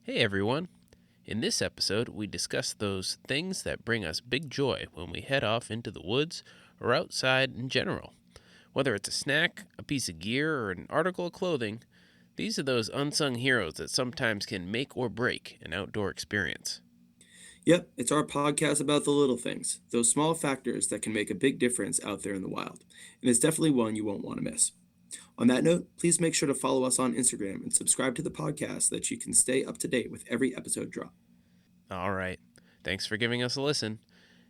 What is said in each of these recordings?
Hey everyone! In this episode, we discuss those things that bring us big joy when we head off into the woods or outside in general. Whether it's a snack, a piece of gear, or an article of clothing, these are those unsung heroes that sometimes can make or break an outdoor experience. Yep, it's our podcast about the little things, those small factors that can make a big difference out there in the wild. And it's definitely one you won't want to miss. On that note, please make sure to follow us on Instagram and subscribe to the podcast so that you can stay up to date with every episode drop. All right, thanks for giving us a listen.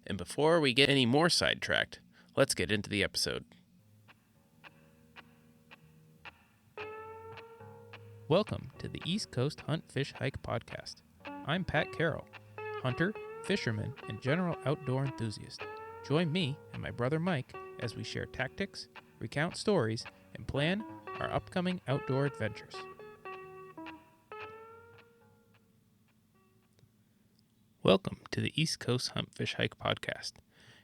And before we get any more sidetracked, let's get into the episode. Welcome to the East Coast Hunt, Fish, Hike podcast. I'm Pat Carroll, hunter, fisherman, and general outdoor enthusiast. Join me and my brother Mike as we share tactics, recount stories, and plan our upcoming outdoor adventures. Welcome to the East Coast Hunt, Fish, Hike podcast,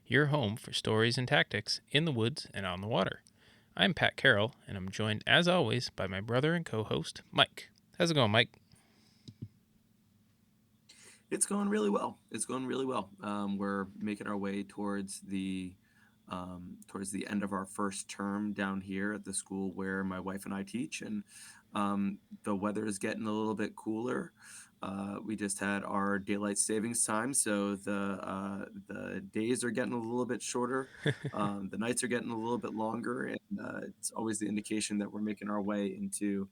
your home for stories and tactics in the woods and on the water. I'm Pat Carroll, and I'm joined, as always, by my brother and co-host, Mike. How's it going, Mike? It's going really well. It's going really well. We're making our way towards the end of our first term down here at the school where my wife and I teach, and the weather is getting a little bit cooler. We just had our daylight savings time, so the days are getting a little bit shorter. The nights are getting a little bit longer, and it's always the indication that we're making our way into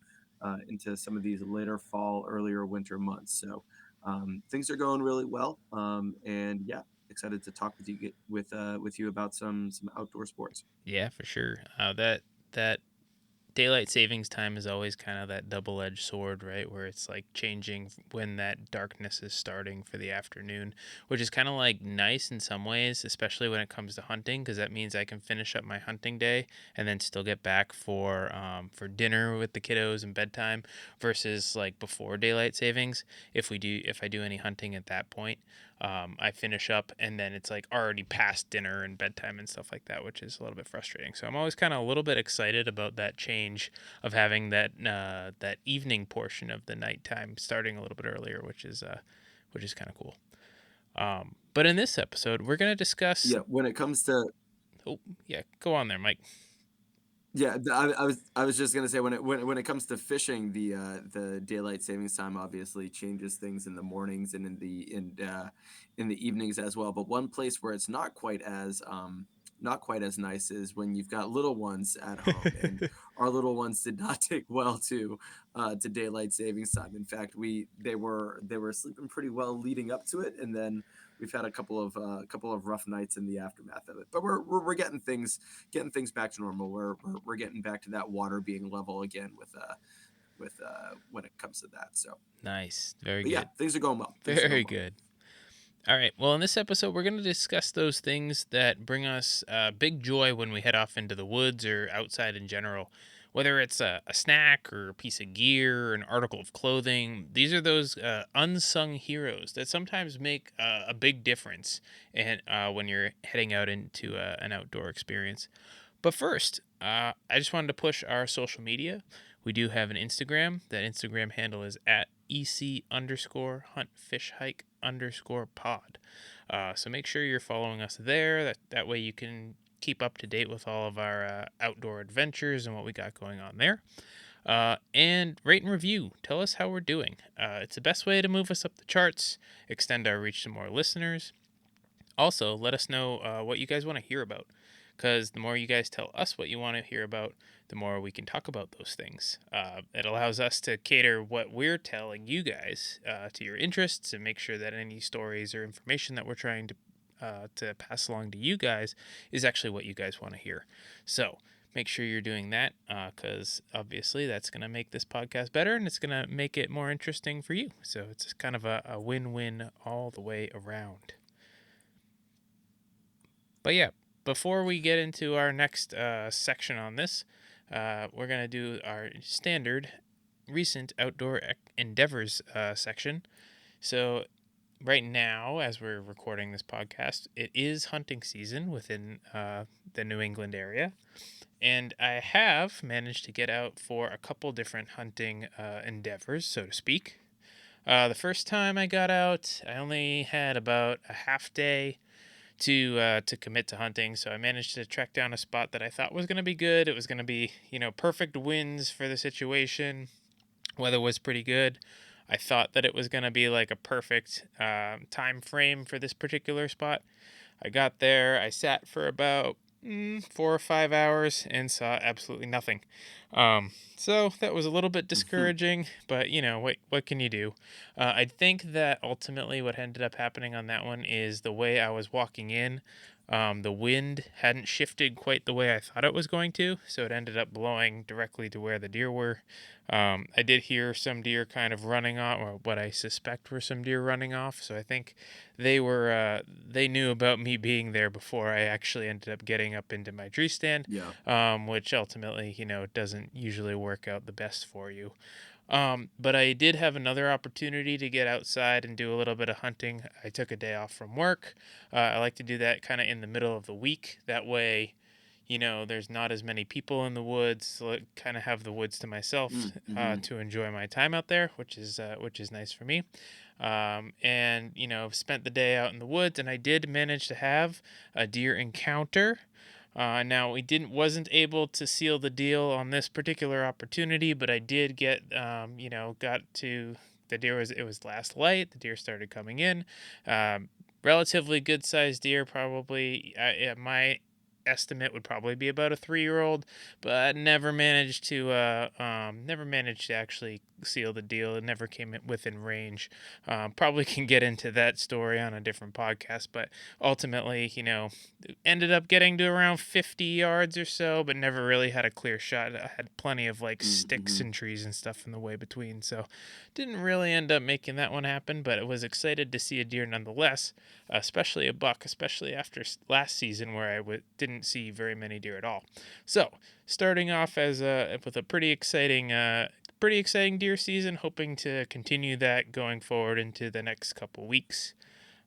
some of these later fall, earlier winter months. So things are going really well, and yeah, excited to talk with you about some outdoor sports. Yeah, for sure. That daylight savings time is always kind of that double-edged sword, right? Where it's like changing when that darkness is starting for the afternoon, which is kind of like nice in some ways, especially when it comes to hunting, because that means I can finish up my hunting day and then still get back for dinner with the kiddos and bedtime. Versus like before daylight savings, if I do any hunting at that point, I finish up and then it's like already past dinner and bedtime and stuff like that, which is a little bit frustrating. So I'm always kind of a little bit excited about that change of having that evening portion of the nighttime starting a little bit earlier, which is kind of cool. But in this episode, we're gonna discuss. Yeah, when it comes to Oh yeah, go on there, Mike. yeah, I was just gonna say when it comes to fishing, the daylight savings time obviously changes things in the mornings and in the evenings as well. But one place where it's not quite as nice is when you've got little ones at home, and our little ones did not take well to daylight savings time. In fact, they were sleeping pretty well leading up to it, and then we've had a couple of rough nights in the aftermath of it. But we're getting things back to normal. We're getting back to that water being level again with when it comes to that. So, Nice, very but yeah, good, things are going well. Things are very going well. good. All right. Well, in this episode, we're going to discuss those things that bring us big joy when we head off into the woods or outside in general. Whether it's a snack or a piece of gear or an article of clothing, these are those unsung heroes that sometimes make a big difference when you're heading out into an outdoor experience. But first, I just wanted to push our social media. We do have an Instagram. That Instagram handle is at EC underscore hunt fish hike underscore pod. So make sure you're following us there. That way you can keep up to date with all of our outdoor adventures and what we got going on there. And rate and review. Tell us how we're doing. It's the best way to move us up the charts, extend our reach to more listeners. Also, let us know what you guys want to hear about, because the more you guys tell us what you want to hear about, the more we can talk about those things. It allows us to cater what we're telling you guys to your interests and make sure that any stories or information that we're trying to pass along to you guys is actually what you guys want to hear. So make sure you're doing that, because obviously that's going to make this podcast better and it's going to make it more interesting for you. So it's kind of a win-win all the way around. But yeah, before we get into our next section on this, we're going to do our standard recent outdoor endeavors section. So, right now, as we're recording this podcast, it is hunting season within the New England area. And I have managed to get out for a couple different hunting endeavors, so to speak. The first time I got out, I only had about a half day to commit to hunting, so I managed to track down a spot that I thought was going to be good. It was going to be, perfect winds for the situation. Weather was pretty good. I thought that it was going to be like a perfect time frame for this particular spot. I got there, I sat for about 4 or 5 hours and saw absolutely nothing. So that was a little bit Mhm. discouraging, but what can you do? I think that ultimately what ended up happening on that one is the way I was walking in. The wind hadn't shifted quite the way I thought it was going to, so it ended up blowing directly to where the deer were. I did hear some deer kind of running off, or what I suspect were some deer running off. So I think they knew about me being there before I actually ended up getting up into my tree stand, Yeah. which ultimately doesn't usually work out the best for you. But I did have another opportunity to get outside and do a little bit of hunting. I took a day off from work. I like to do that kind of in the middle of the week. That way, there's not as many people in the woods. So I kind of have the woods to myself Mhm. to enjoy my time out there, which is nice for me. And spent the day out in the woods, and I did manage to have a deer encounter. Now we didn't wasn't able to seal the deal on this particular opportunity, but I did get got to the deer was it was last light. The deer started coming in. Um, Relatively good sized deer, probably at my estimate would probably be about a 3 year old, but never managed to actually seal the deal. It never came within range. Probably can get into that story on a different podcast, but ultimately, ended up getting to around 50 yards or so, but never really had a clear shot. I had plenty of like sticks Mhm. and trees and stuff in the way between, so didn't really end up making that one happen, but I was excited to see a deer nonetheless, especially a buck, especially after last season where didn't see very many deer at all. So, starting off with a pretty exciting deer season, hoping to continue that going forward into the next couple weeks.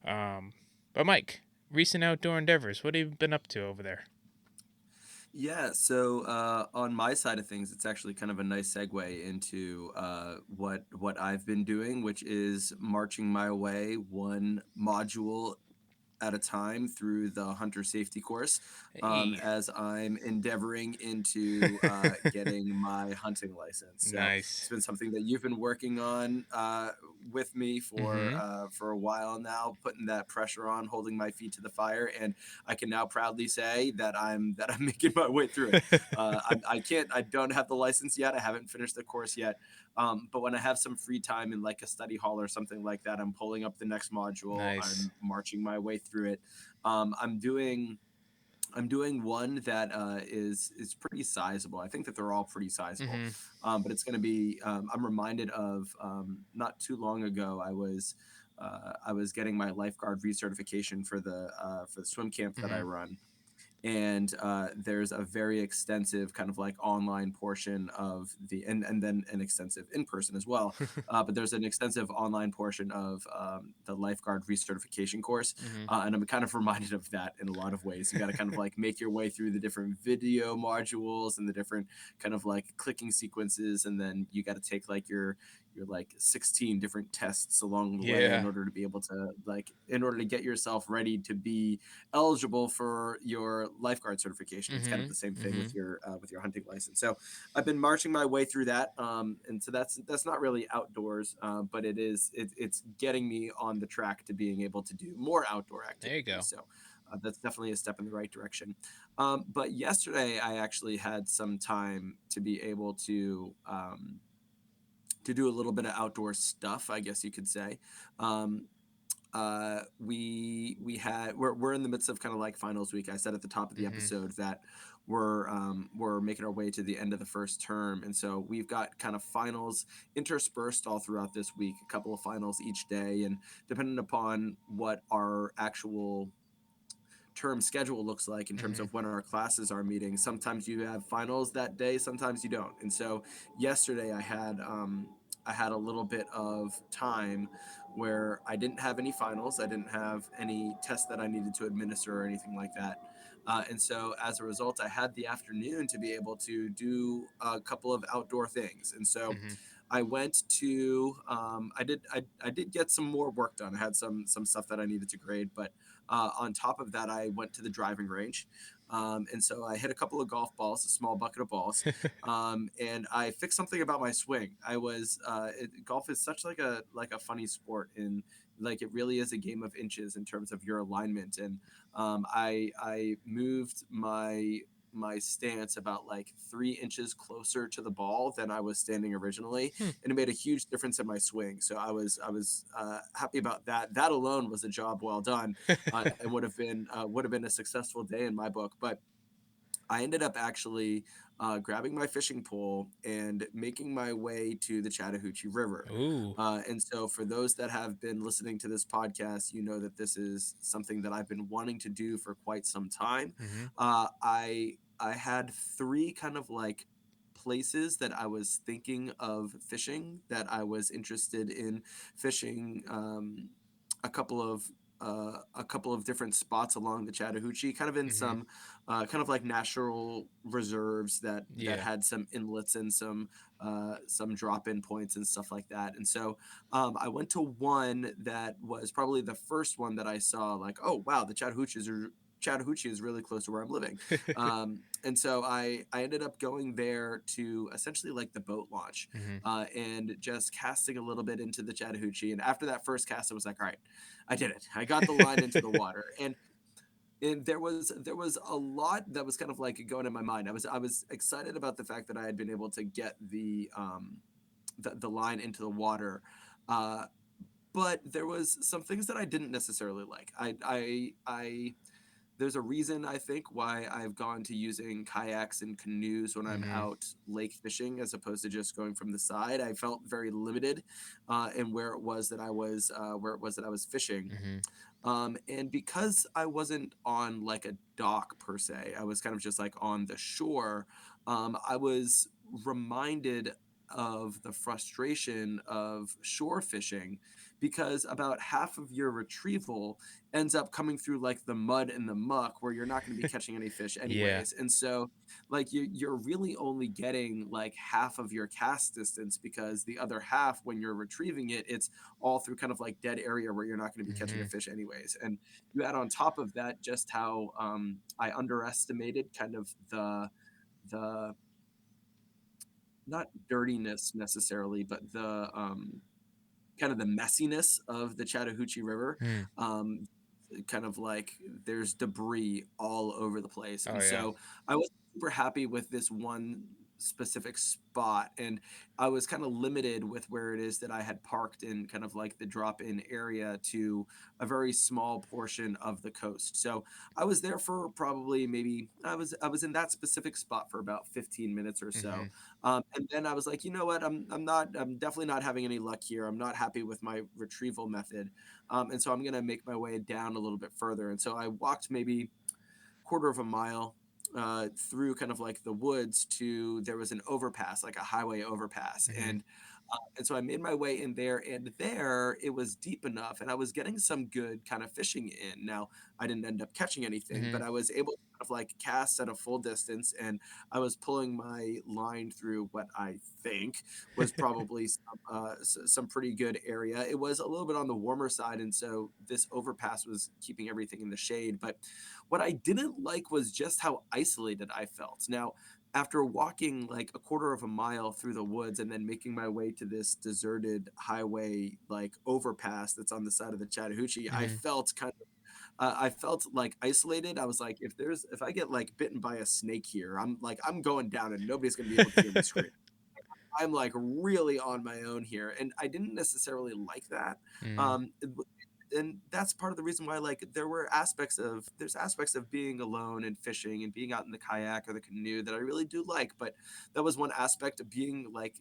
Um, but Mike, recent outdoor endeavors, what have you been up to over there? Yeah, so on my side of things, it's actually kind of a nice segue into what I've been doing, which is marching my way one module at a time through the hunter safety course, Hey. as I'm endeavoring into getting my hunting license. So it's Nice. been something that you've been working on with me Mm-hmm. for a while now, putting that pressure on, holding my feet to the fire, and I can now proudly say that I'm making my way through it. I don't have the license yet. I haven't finished the course yet. But when I have some free time in like a study hall or something like that, I'm pulling up the next module. Nice. I'm marching my way through it. Um, I'm doing I'm doing one that is pretty sizable. I think that they're all pretty sizable, Mm-hmm. but it's going to be. I'm reminded of not too long ago. I was getting my lifeguard recertification for the swim camp that I Mm-hmm. run, and there's a very extensive kind of like online portion of and then an extensive in person as well. But there's an extensive online portion of the lifeguard recertification course, Mm-hmm. and I'm kind of reminded of that in a lot of ways. You got to kind of like make your way through the different video modules and the different kind of like clicking sequences, and then you got to take like your like 16 different tests along the way in Yeah. order to be able to in order to get yourself ready to be eligible for your lifeguard certification. It's kind of Mm-hmm. the same thing Mm-hmm. with your hunting license. So I've been marching my way through that, and so that's not really outdoors, but it's getting me on the track to being able to do more outdoor There you activities. go. So that's definitely a step in the right direction. But yesterday I actually had some time to be able to do a little bit of outdoor stuff, I guess you could say. Um, we're in the midst of kind of like finals week. I said at the top of the Mm-hmm. episode that we're making our way to the end of the first term, and so we've got kind of finals interspersed all throughout this week. A couple of finals each day, and depending upon what our actual term schedule looks like in terms Mm-hmm. of when our classes are meeting. Sometimes you have finals that day, sometimes you don't. And so yesterday I had a little bit of time where I didn't have any finals. I didn't have any tests that I needed to administer or anything like that. And so as a result, I had the afternoon to be able to do a couple of outdoor things. And so Mm-hmm. I went to I did get some more work done. I had some stuff that I needed to grade, but on top of that, I went to the driving range. And so I hit a couple of golf balls, a small bucket of balls, and I fixed something about my swing. Golf is such like a funny sport, in like it really is a game of inches in terms of your alignment. And I moved my stance about like 3 inches closer to the ball than I was standing originally, Hmm. and it made a huge difference in my swing. So I was happy about that. That alone was a job well done, and would have been a successful day in my book. But I ended up actually grabbing my fishing pole and making my way to the Chattahoochee River. Ooh. And so, for those that have been listening to this podcast, you know that this is something that I've been wanting to do for quite some time. Mhm. I had three kind of like places that I was thinking of fishing, that I was interested in fishing. A couple of a couple of different spots along the Chattahoochee, kind of in Mhm. kind of like natural reserves that Yeah. had some inlets and some drop-in points and stuff like that. And so I went to one that was probably the first one that I saw, like, oh wow, the Chattahoochee is really close to where I'm living. And so I ended up going there to essentially like the boat launch, Mhm. and just casting a little bit into the Chattahoochee. And after that first cast, I was like, all right, I did it. I got the line into the water. And there was a lot that was kind of like going in my mind. I was excited about the fact that I had been able to get the line into the water. Uh, but there was some things that I didn't necessarily like. I There's a reason, I think, why I've gone to using kayaks and canoes when I'm Mhm. out lake fishing, as opposed to just going from the side. I felt very limited in where it was that I was fishing. Mhm. And because I wasn't on like a dock per se, I was kind of just like on the shore. I was reminded of the frustration of shore fishing, because about half of your retrieval ends up coming through like the mud and the muck, where you're not going to be catching any fish Yeah. anyways. And so like you're really only getting like half of your cast distance, because the other half, when you're retrieving it, it's all through kind of like dead area where you're not going to be catching a Mhm. fish anyways. And you add on top of that just how I underestimated kind of the not dirtiness necessarily, but the kind of the messiness of the Chattahoochee River. Hmm. Um, Kind of like there's debris all over the place. Oh And yeah. so I was super happy with this one specific spot. And I was kind of limited with where it is that I had parked in kind of like the drop in area to a very small portion of the coast. So I was there for probably maybe I was in that specific spot for about 15 minutes or so. Mhm. And then I was like, you know what? I'm definitely not having any luck here. I'm not happy with my retrieval method. And so I'm going to make my way down a little bit further. And so I walked maybe quarter of a mile through kind of like the woods to, there was an overpass, like a highway overpass. Mhm. And so I made my way in there, and there it was deep enough, and I was getting some good kind of fishing in. Now, I didn't end up catching anything, but Mhm. I was able to kind of like cast at a full distance, and I was pulling my line through what I think was probably some pretty good area. It was a little bit on the warmer side, and so this overpass was keeping everything in the shade. But what I didn't like was just how isolated I felt. Now, after walking like a quarter of a mile through the woods and then making my way to this deserted highway like overpass that's on the side of the Chattahoochee, Mhm. I felt like isolated. I was like, if I get like bitten by a snake here, I'm going down, and nobody's gonna be able to hear me scream. I'm like really on my own here, and I didn't necessarily like that. Mhm. And that's part of the reason why, like, there's aspects of being alone and fishing and being out in the kayak or the canoe that I really do like. But that was one aspect of being like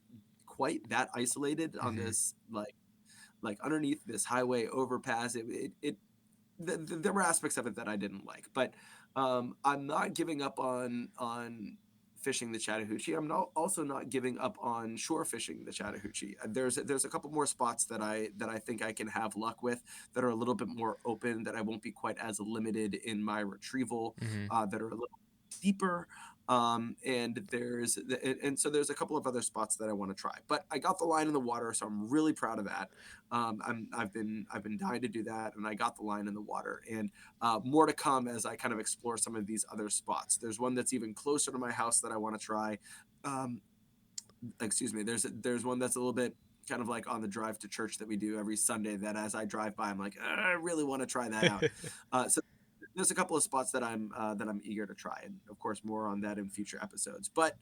quite that isolated on Mhm. this like underneath this highway overpass. There were aspects of it that I didn't like. But I'm not giving up on fishing the Chattahoochee. I'm not also not giving up on shore fishing the Chattahoochee. There's a couple more spots that I think I can have luck with, that are a little bit more open, that I won't be quite as limited in my retrieval, Mhm. that are a little deeper. And so there's a couple of other spots that I want to try. But I got the line in the water, so I'm really proud of that. I've been dying to do that, and I got the line in the water. And more to come as I kind of explore some of these other spots. There's one that's even closer to my house that I want to try. Um, Excuse me. There's one that's a little bit kind of like on the drive to church that we do every Sunday. That as I drive by, I'm like, I really want to try that out. So there's a couple of spots that I'm eager to try, and of course, more on that in future episodes. But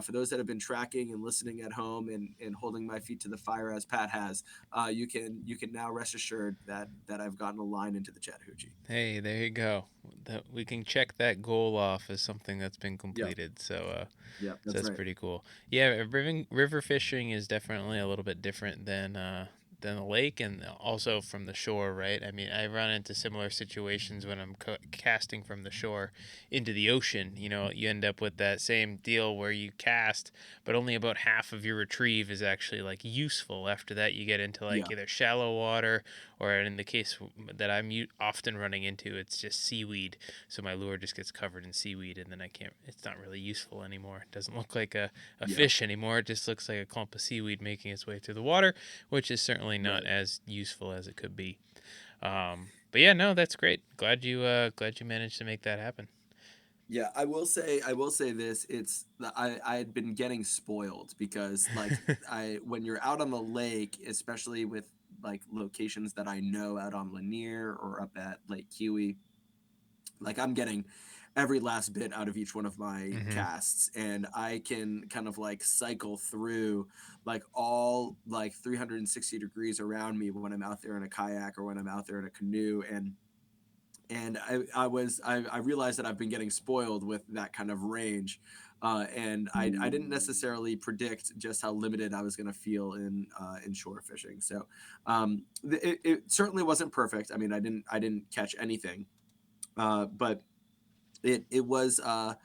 for those that have been tracking and listening at home and holding my feet to the fire as Pat has, you can now rest assured that I've gotten a line into the Chattahoochee. Hey, there you go. We can check that goal off as something that's been Yep, completed. yep, So that's that's right. pretty cool. Yeah, river fishing is definitely a little bit different than the lake and also from the shore, right? I mean, I run into similar situations when I'm casting from the shore into the ocean. You know, you end up with that same deal where you cast, but only about half of your retrieve is actually like useful. After that, you get into like Yeah, either shallow water or in the case that I'm often running into, it's just seaweed. So my lure just gets covered in seaweed, and then I can't. It's not really useful anymore. It doesn't look like a yeah, fish anymore. It just looks like a clump of seaweed making its way through the water, which is certainly not right. as useful as it could be. But yeah, no, that's great. Glad you managed to make that happen. Yeah, I will say this, I had been getting spoiled because like I when you're out on the lake, especially with like locations that I know out on Lanier or up at Lake Huey, like I'm getting every last bit out of each one of my Hmm. casts, and I can kind of like cycle through like all like 360 degrees around me when I'm out there in a kayak or when I'm out there in a canoe. And I realized that I've been getting spoiled with that kind of range, and I didn't necessarily predict just how limited I was going to feel in shore fishing. So it certainly wasn't perfect. I mean, I didn't catch anything, but it was. I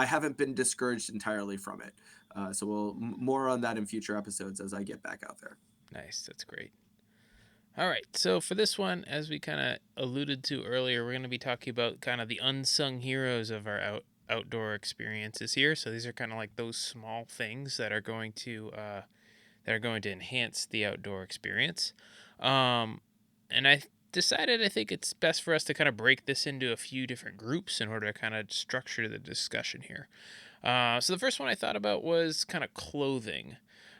haven't been discouraged entirely from it. So more on that in future episodes as I get back out there. Nice, that's great. All right, so for this one, as we kind of alluded to earlier, we're going to be talking about kind of the unsung heroes of our outdoor experiences here. So these are kind of like those small things that are going to enhance the outdoor experience. Um, and I decided I think it's best for us to kind of break this into a few different groups in order to kind of structure the discussion here. So the first one I thought about was kind of clothing.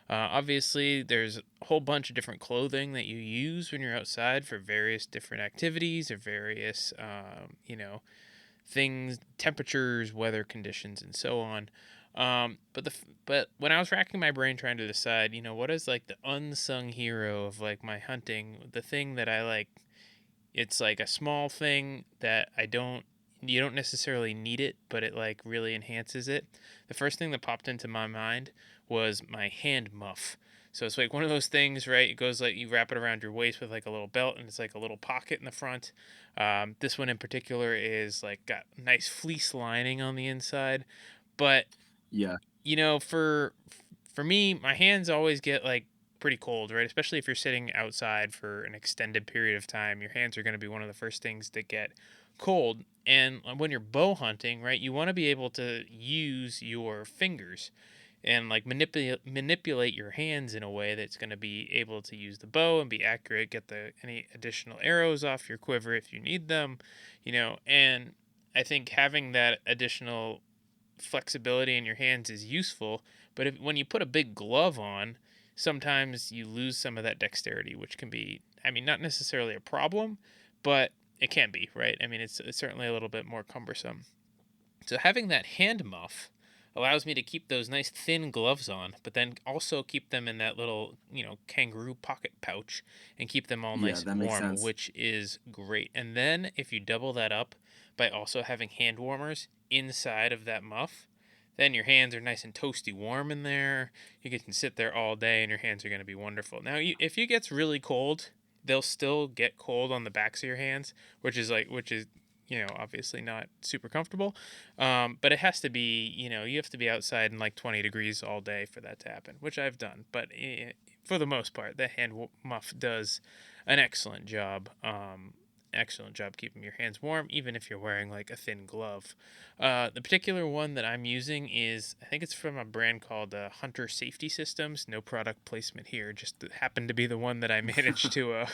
Obviously, there's a whole bunch of different clothing that you use when you're outside for various different activities or various, things, temperatures, weather conditions, and so on. But when I was racking my brain trying to decide, what is like the unsung hero of like my hunting, the thing that I like, it's like a small thing that you don't necessarily need it, but it like really enhances it. The first thing that popped into my mind was my hand muff. So it's like one of those things, right? It goes like you wrap it around your waist with like a little belt, and it's like a little pocket in the front. This one in particular is like got nice fleece lining on the inside, but Yeah, for me, my hands always get like pretty cold, right? Especially if you're sitting outside for an extended period of time, your hands are going to be one of the first things that get cold. And when you're bow hunting, right, you want to be able to use your fingers and like manipulate your hands in a way that's going to be able to use the bow and be accurate, get the any additional arrows off your quiver if you need them, and I think having that additional flexibility in your hands is useful, but when you put a big glove on, sometimes you lose some of that dexterity, which can be, I mean, not necessarily a problem, but it can be, right? I mean, it's certainly a little bit more cumbersome. So having that hand muff allows me to keep those nice thin gloves on, but then also keep them in that little, kangaroo pocket pouch and keep them all yeah, nice that and makes warm, sense. which is great. And then if you double that up by also having hand warmers inside of that muff, then your hands are nice and toasty warm in there. You can sit there all day and your hands are going to be wonderful. Now, if it gets really cold, they'll still get cold on the backs of your hands, which is obviously not super comfortable. But it has to be, you have to be outside in like 20 degrees all day for that to happen, which I've done. But for the most part, the muff does an excellent job. excellent job keeping your hands warm, even if you're wearing like a thin glove. The particular one that I'm using is, I think it's from a brand called Hunter Safety Systems. No product placement here, just happened to be the one that I managed to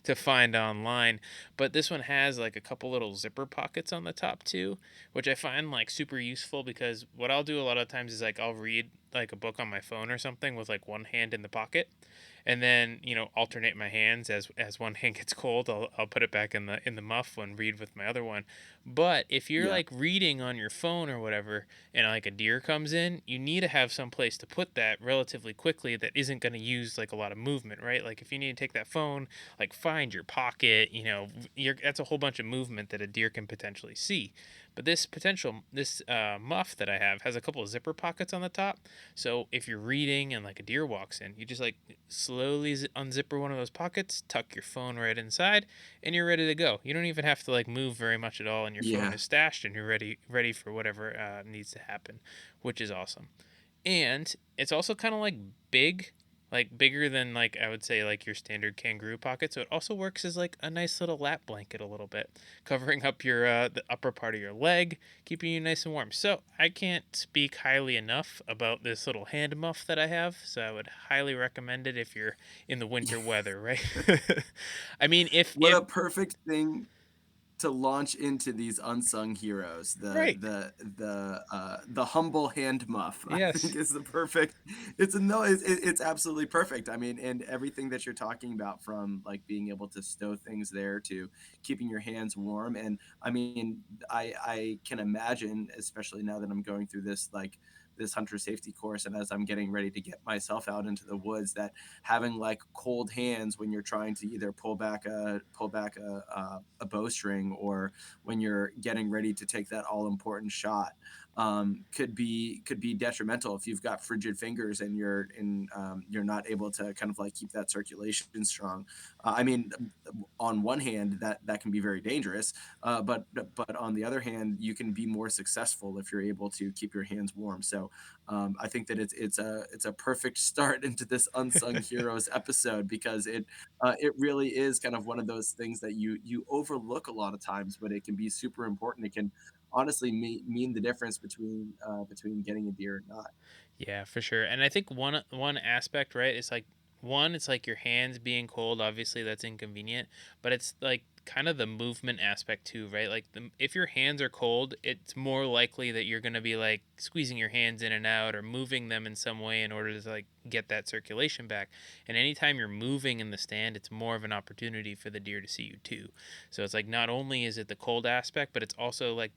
to find online. But this one has like a couple little zipper pockets on the top too, which I find like super useful because what I'll do a lot of times is like I'll read like a book on my phone or something with like one hand in the pocket, and then alternate my hands as one hand gets cold. I'll put it back in the muff and read with my other one. But if you're Yeah. like reading on your phone or whatever, and like a deer comes in, you need to have some place to put that relatively quickly that isn't going to use like a lot of movement, right? Like if you need to take that phone, like find your pocket, that's a whole bunch of movement that a deer can potentially see. But this muff that I have has a couple of zipper pockets on the top, so if you're reading and like a deer walks in, you just like slowly unzipper one of those pockets, tuck your phone right inside, and you're ready to go. You don't even have to like move very much at all, and your phone Yeah. is stashed, and you're ready for whatever needs to happen, which is awesome. And it's also kind of like bigger than like I would say like your standard kangaroo pocket. So it also works as like a nice little lap blanket a little bit, covering up your the upper part of your leg, keeping you nice and warm. So I can't speak highly enough about this little hand muff that I have. So I would highly recommend it if you're in the winter weather, right? I mean, What if a perfect thing to launch into these unsung heroes. right, The humble hand muff, I think yes. is the perfect. It's a no, it's absolutely perfect. I mean, and everything that you're talking about, from like being able to stow things there to keeping your hands warm. And I mean, I can imagine, especially now that I'm going through this this hunter safety course, and as I'm getting ready to get myself out into the woods, that having like cold hands when you're trying to either pull back a bowstring, or when you're getting ready to take that all important shot, could be detrimental if you've got frigid fingers and you're not able to kind of like keep that circulation strong. I mean, on one hand, that can be very dangerous, but on the other hand, you can be more successful if you're able to keep your hands warm. So I think that it's a perfect start into this unsung heroes episode, because it really is kind of one of those things that you overlook a lot of times, but it can be super important. It can honestly mean the difference between getting a deer or not. Yeah, for sure. And I think one aspect, right, is like one, it's like your hands being cold. Obviously, that's inconvenient, but it's like kind of the movement aspect too, right? Like if your hands are cold, it's more likely that you're going to be like squeezing your hands in and out or moving them in some way in order to like get that circulation back. And anytime you're moving in the stand, it's more of an opportunity for the deer to see you too. So it's like not only is it the cold aspect, but it's also like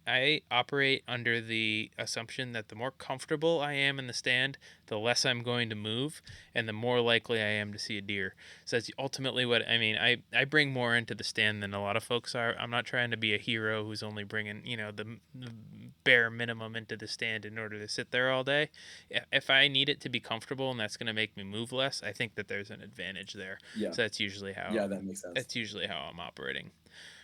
I operate under the assumption that the more comfortable I am in the stand, the less I'm going to move, and the more likely I am to see a deer. So that's ultimately what I mean. I bring more into the stand than a lot of folks are. I'm not trying to be a hero who's only bringing the bare minimum into the stand in order to sit there all day. If I need it to be comfortable and that's going to make me move less, I think that there's an advantage there. Yeah, So that's usually yeah, that makes sense. how I'm operating.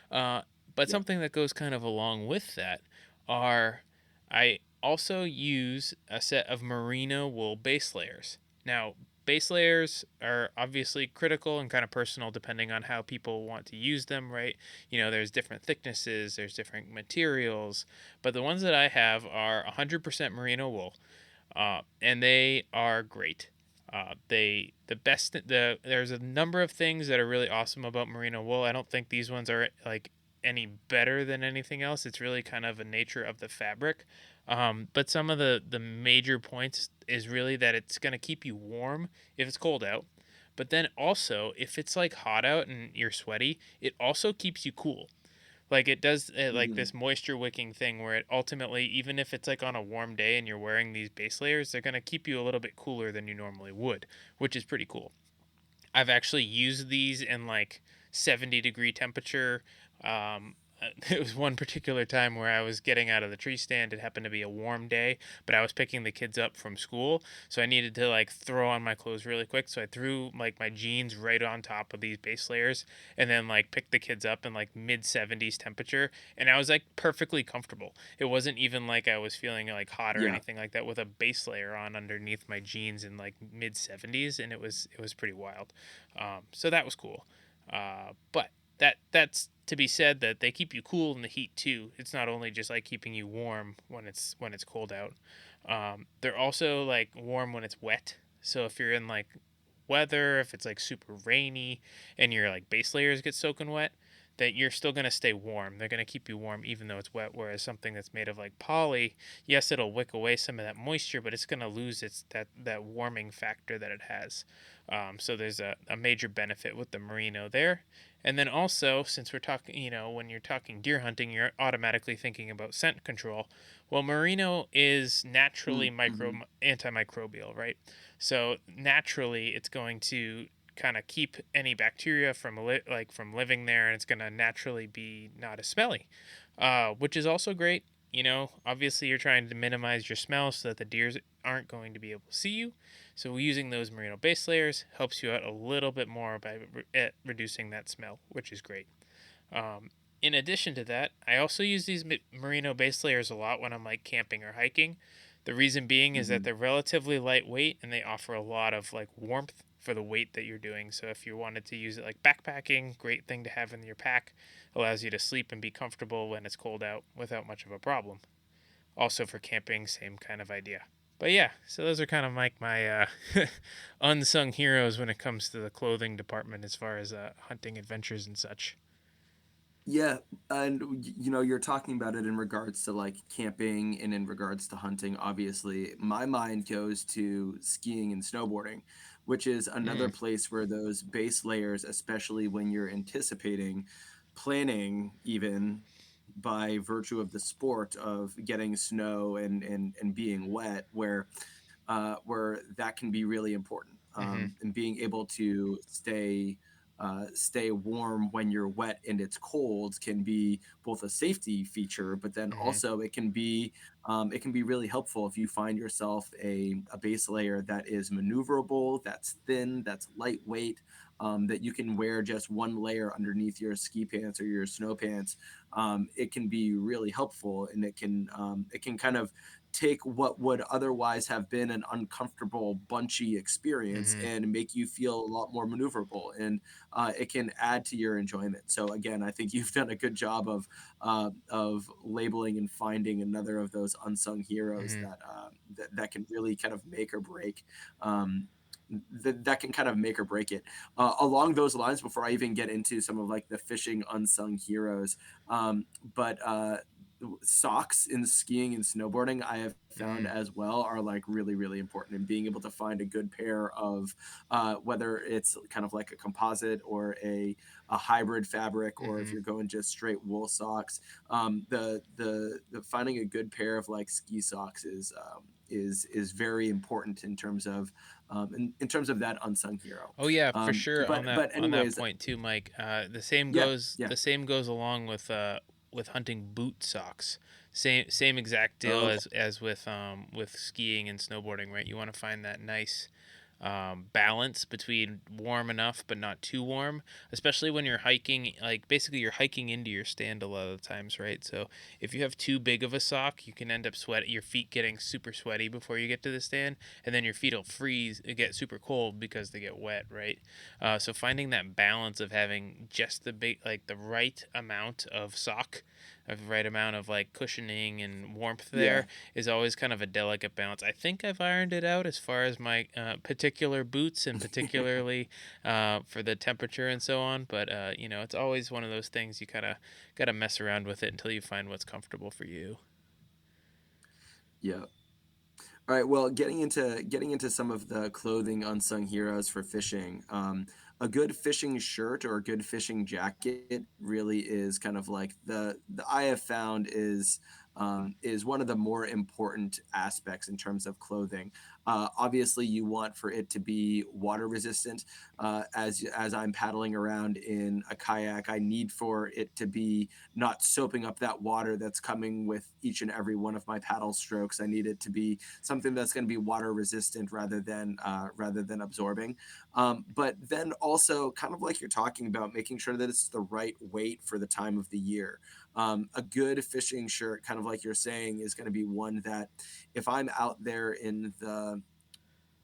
Uh, but Yeah. something that goes kind of along with that are I also use a set of merino wool base layers. Now, base layers are obviously critical and kind of personal depending on how people want to use them, right? There's different thicknesses, there's different materials, but the ones that I have are 100% merino wool, and they are great. There's a number of things that are really awesome about merino wool. I don't think these ones are like any better than anything else. It's really kind of a nature of the fabric. But some of the major points is really that it's going to keep you warm if it's cold out. But then also, if it's like hot out and you're sweaty, it also keeps you cool. Like it does like Mhm. this moisture wicking thing where it ultimately, even if it's like on a warm day and you're wearing these base layers, they're going to keep you a little bit cooler than you normally would, which is pretty cool. I've actually used these in like 70-degree temperature. Um, it was one particular time where I was getting out of the tree stand. It happened to be a warm day, but I was picking the kids up from school, so I needed to like throw on my clothes really quick. So I threw like my jeans right on top of these base layers, and then like picked the kids up in like mid 70s temperature, and I was like perfectly comfortable. It wasn't even like I was feeling like hot or Yeah. anything like that with a base layer on underneath my jeans in like mid 70s, and it was pretty wild. So that was cool. But that's to be said that they keep you cool in the heat too. It's not only just like keeping you warm when it's cold out. They're also like warm when it's wet. So if you're in like weather, if it's like super rainy and your like base layers get soaking wet, that you're still going to stay warm. They're going to keep you warm even though it's wet. Whereas something that's made of like poly, yes, it'll wick away some of that moisture, but it's going to lose its that warming factor that it has. So there's a major benefit with the merino there. And then also, since we're talking, when you're talking deer hunting, you're automatically thinking about scent control. Well, merino is naturally Mhm. antimicrobial, right? So naturally, it's going to kind of keep any bacteria from living there, and it's going to naturally be not as smelly, which is also great. Obviously, you're trying to minimize your smell so that the deers aren't going to be able to see you. So using those merino base layers helps you out a little bit more by reducing that smell, which is great. Um, in addition to that, I also use these merino base layers a lot when I'm like camping or hiking. The reason being is that Mhm. they're relatively lightweight and they offer a lot of like warmth for the weight that you're doing. So if you wanted to use it like backpacking, great thing to have in your pack, allows you to sleep and be comfortable when it's cold out without much of a problem. Also for camping, same kind of idea. But yeah, so those are kind of like my unsung heroes when it comes to the clothing department as far as hunting adventures and such. Yeah, and you're talking about it in regards to like camping and in regards to hunting. Obviously, my mind goes to skiing and snowboarding, which is another Mm, place where those base layers, especially when you're anticipating, planning even by virtue of the sport of getting snow and being wet, where that can be really important. mm-hmm, And being able to stay warm when you're wet and it's cold can be both a safety feature, but then mm-hmm, also it can be really helpful if you find yourself a base layer that is maneuverable, that's thin, that's lightweight, that you can wear just one layer underneath your ski pants or your snow pants. It can be really helpful, and it can kind of take what would otherwise have been an uncomfortable bunchy experience mm-hmm, and make you feel a lot more maneuverable, and it can add to your enjoyment. So again, I think you've done a good job of labeling and finding another of those unsung heroes mm-hmm, that can really kind of make or break that can kind of make or break it. Along those lines, before I even get into some of like the fishing unsung heroes, but socks in skiing and snowboarding, I have found mm, as well, are like really, really important, and being able to find a good pair of whether it's kind of like a composite or a hybrid fabric, or if mm-hmm. you're going just straight wool socks, the finding a good pair of like ski socks is very important in terms of in terms of that unsung hero. Oh yeah, for sure. On But that anyways, point too, Mike. yeah, yeah. The same goes along with hunting boot socks. Same exact deal Okay. as with skiing and snowboarding, right? You want to find that nice balance between warm enough but not too warm, especially when you're hiking. Like basically, you're hiking into your stand a lot of the times, right? So if you have too big of a sock, you can end up your feet getting super sweaty before you get to the stand, and then your feet will freeze, get super cold because they get wet, right? So finding that balance of having just the right amount of sock, the right amount of like cushioning and warmth there Yeah. is always kind of a delicate balance. I think I've ironed it out as far as my particular boots and particularly for the temperature and so on. But it's always one of those things you kind of got to mess around with it until you find what's comfortable for you. Yeah. All right. Well, getting into some of the clothing unsung heroes for fishing. A good fishing shirt or a good fishing jacket really is kind of like the I have found is one of the more important aspects in terms of clothing. Obviously, you want for it to be water resistant. As I'm paddling around in a kayak, I need for it to be not soaping up that water that's coming with each and every one of my paddle strokes. I need it to be something that's going to be water resistant rather than absorbing. But then also, kind of like you're talking about, making sure that it's the right weight for the time of the year. A good fishing shirt, kind of like you're saying, is going to be one that if I'm out there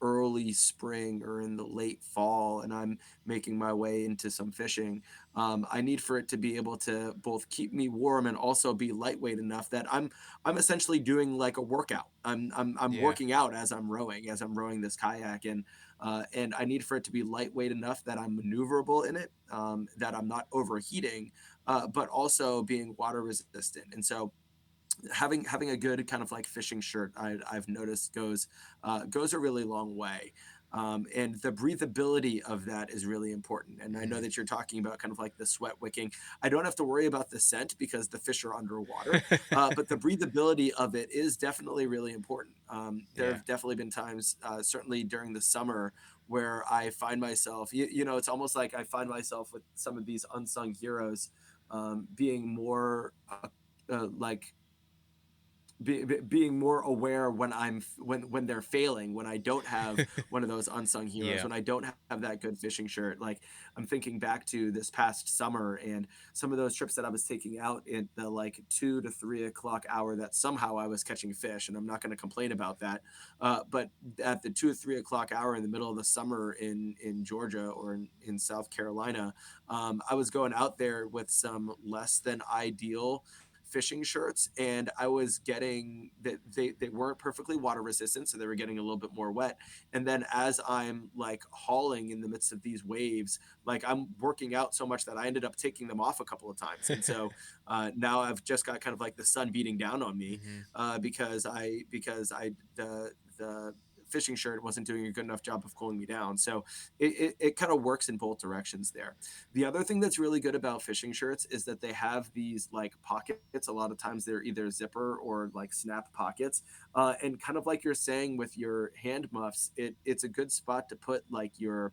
early spring or in the late fall and I'm making my way into some fishing, I need for it to be able to both keep me warm and also be lightweight enough that I'm essentially doing like a workout. I'm Yeah. working out as I'm rowing this kayak, and I need for it to be lightweight enough that I'm maneuverable in it, that I'm not overheating, but also being water resistant. And so having a good kind of like fishing shirt, I've noticed goes a really long way. And the breathability of that is really important. And I know Mhm. that you're talking about kind of like the sweat wicking. I don't have to worry about the scent because the fish are underwater, but the breathability of it is definitely really important. There Yeah. have definitely been times, certainly during the summer, where I find myself, it's almost like I find myself with some of these unsung heroes, being more like being more aware when when they're failing, when I don't have one of those unsung heroes, Yeah. when I don't have that good fishing shirt. Like, I'm thinking back to this past summer and some of those trips that I was taking out in the like 2 to 3 o'clock hour that somehow I was catching fish, and I'm not going to complain about that. But at the 2 or 3 o'clock hour in the middle of the summer in Georgia or in South Carolina, I was going out there with some less than ideal fishing shirts, and I was getting that they weren't perfectly water resistant, so they were getting a little bit more wet. And then as I'm like hauling in the midst of these waves, like I'm working out so much that I ended up taking them off a couple of times. And so now I've just got kind of like the sun beating down on me, Mhm. because I the fishing shirt wasn't doing a good enough job of cooling me down. So it kind of works in both directions there. The other thing that's really good about fishing shirts is that they have these like pockets. A lot of times they're either zipper or like snap pockets. And kind of like you're saying with your hand muffs, it's a good spot to put like your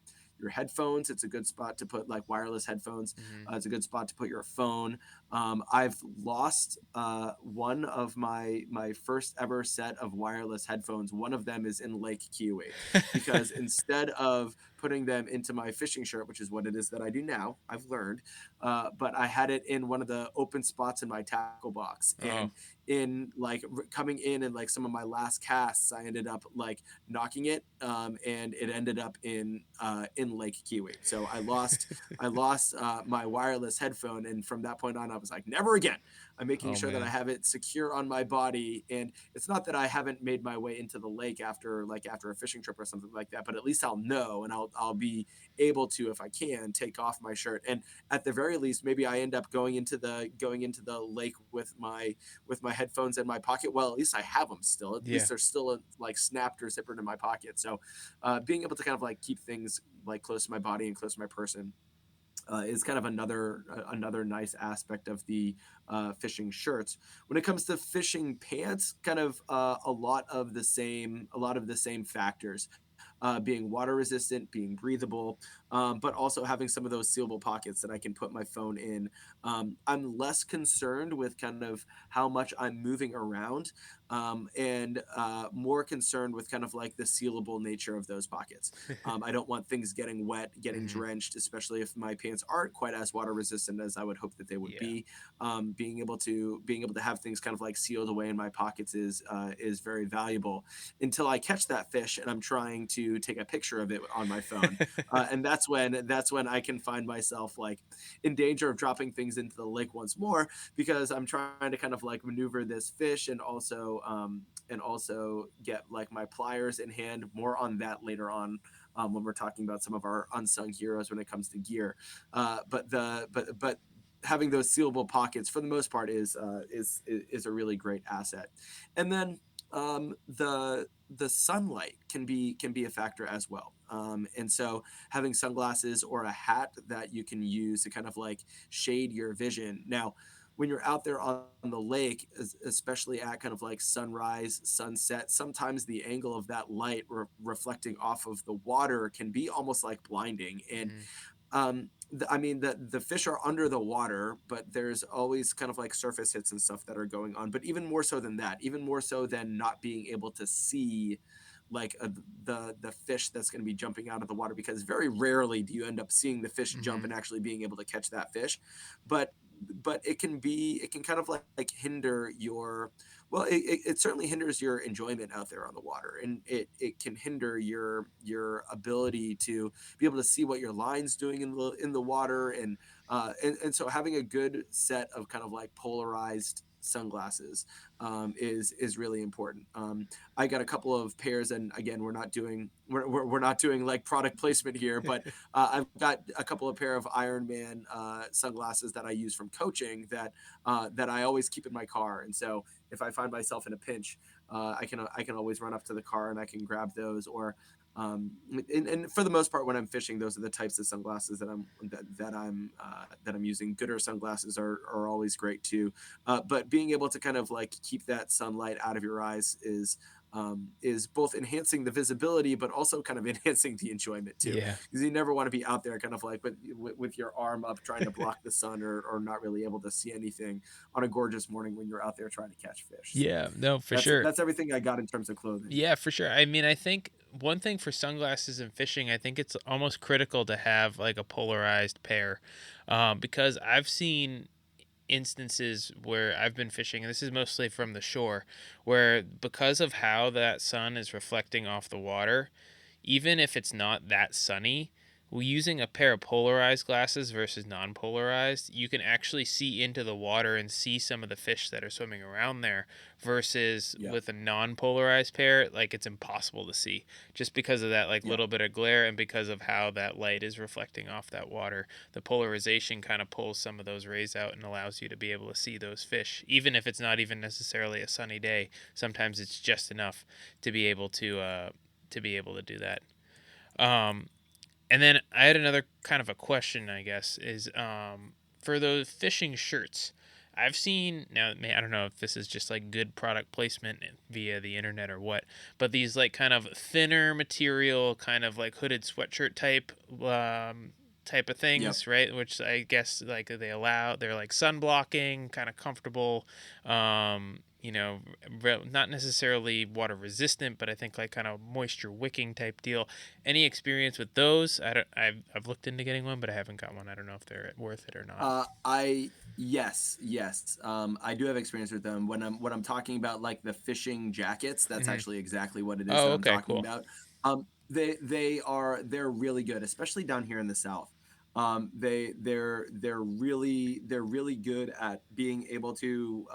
headphones. It's a good spot to put like wireless headphones. Mhm. It's a good spot to put your phone. I've lost one of my first ever set of wireless headphones. One of them is in Lake Kiwi, because instead of putting them into my fishing shirt, which is what it is that I do now, I've learned. But I had it in one of the open spots in my tackle box, Oh. and in like coming in like some of my last casts, I ended up like knocking it, and it ended up in Lake Kiwi. So I lost my wireless headphone, and from that point on, I was like, never again. I'm making Oh, sure that I man. have it secure on my body, and it's not that I haven't made my way into the lake after a fishing trip or something like that, but at least I'll know, and I'll be able to, if I can, take off my shirt. And at the very least, maybe I end up going into the lake with my headphones in my pocket. Well, at least I have them still. At least Yeah. they're still like snapped or zippered in my pocket. So being able to kind of like keep things like close to my body and close to my person is kind of another nice aspect of the fishing shirts. When it comes to fishing pants, kind of a lot of the same factors. Being water resistant, being breathable, but also having some of those sealable pockets that I can put my phone in. I'm less concerned with kind of how much I'm moving around, and more concerned with kind of like the sealable nature of those pockets. I don't want things getting wet, getting Mhm. drenched, especially if my pants aren't quite as water resistant as I would hope that they would Yeah. be. Being able to have things kind of like sealed away in my pockets is very valuable until I catch that fish and I'm trying to take a picture of it on my phone. And that's when I can find myself like in danger of dropping things into the lake once more, because I'm trying to kind of like maneuver this fish and also get like my pliers in hand. More on that later on, when we're talking about some of our unsung heroes when it comes to gear. But having those sealable pockets for the most part is a really great asset. And then the sunlight can be a factor as well. And so having sunglasses or a hat that you can use to kind of like shade your vision. Now, when you're out there on the lake, especially at kind of like sunrise, sunset, sometimes the angle of that light reflecting off of the water can be almost like blinding. And Mhm. I mean, the fish are under the water, but there's always kind of like surface hits and stuff that are going on. But even more so than that, even more so than not being able to see like the fish that's going to be jumping out of the water, because very rarely do you end up seeing the fish jump Hmm. and actually being able to catch that fish. But it can kind of like hinder your, well, it certainly hinders your enjoyment out there on the water, and it can hinder your ability to be able to see what your line's doing in the water. And so having a good set of kind of like polarized sunglasses is really important. I got a couple of pairs, and again, we're not doing like product placement here, but I've got a couple of pair of Ironman sunglasses that I use from coaching that I always keep in my car. And so if I find myself in a pinch, I can always run up to the car and I can grab those. Or and for the most part, when I'm fishing, those are the types of sunglasses that I'm using. Gooder sunglasses are always great too. But being able to kind of like keep that sunlight out of your eyes is both enhancing the visibility, but also kind of enhancing the enjoyment too. Yeah. Because you never want to be out there kind of like with your arm up trying to block the sun, or not really able to see anything on a gorgeous morning when you're out there trying to catch fish. So Yeah, no, for sure. that's everything I got in terms of clothing. Yeah, for sure. I mean, I think one thing for sunglasses and fishing, I think it's almost critical to have like a polarized pair, because I've seen instances where I've been fishing, and this is mostly from the shore, where because of how that sun is reflecting off the water, even if it's not that sunny, using a pair of polarized glasses versus non-polarized, you can actually see into the water and see some of the fish that are swimming around there, versus Yeah, with a non-polarized pair, like it's impossible to see just because of that like yeah, little bit of glare and because of how that light is reflecting off that water. The polarization kind of pulls some of those rays out and allows you to be able to see those fish even if it's not even necessarily a sunny day. Sometimes it's just enough to be able to do that. Um, and then I had another kind of a question, I guess, is for those fishing shirts. I've seen now. I don't know if this is just like good product placement via the internet or what, but these like kind of thinner material, kind of like hooded sweatshirt type of yep. things, right? Which I guess like they're like sun blocking, kind of comfortable. Not necessarily water resistant, but I think like kind of moisture wicking type deal. Any experience with those? I've looked into getting one, but I haven't got one. I don't know if they're worth it or not. I Yes, yes. I do have experience with them. When I'm talking about like the fishing jackets, that's Hmm. actually exactly what it is Oh, that I'm okay, talking cool. about. They're really good, especially down here in the South. They're really good at being able to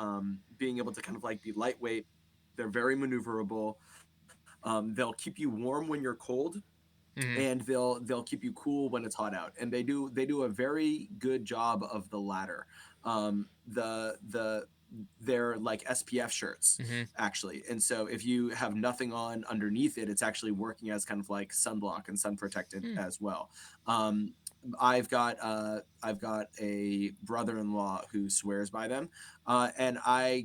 kind of like be lightweight. They're very maneuverable. They'll keep you warm when you're cold, Hmm. and they'll keep you cool when it's hot out, and they do a very good job of the latter. They're like SPF shirts Hmm. actually, and so if you have nothing on underneath it, it's actually working as kind of like sunblock and sun protectant Hmm. as well. um, I've got a brother-in-law who swears by them, and I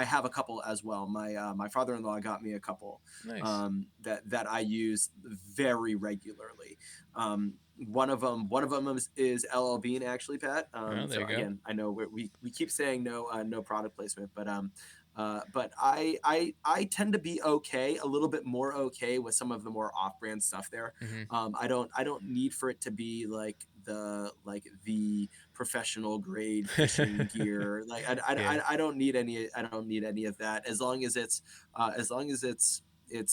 have a couple as well. My father-in-law got me a couple Nice. that I use very regularly. One of them is LL Bean, actually, Pat. Oh, there So you go. again, I know we keep saying no product placement, but I tend to be okay, a little bit more okay with some of the more off-brand stuff there. Hmm. I don't need for it to be like the professional grade fishing gear. Like Yeah. I don't need any of that, as long as it's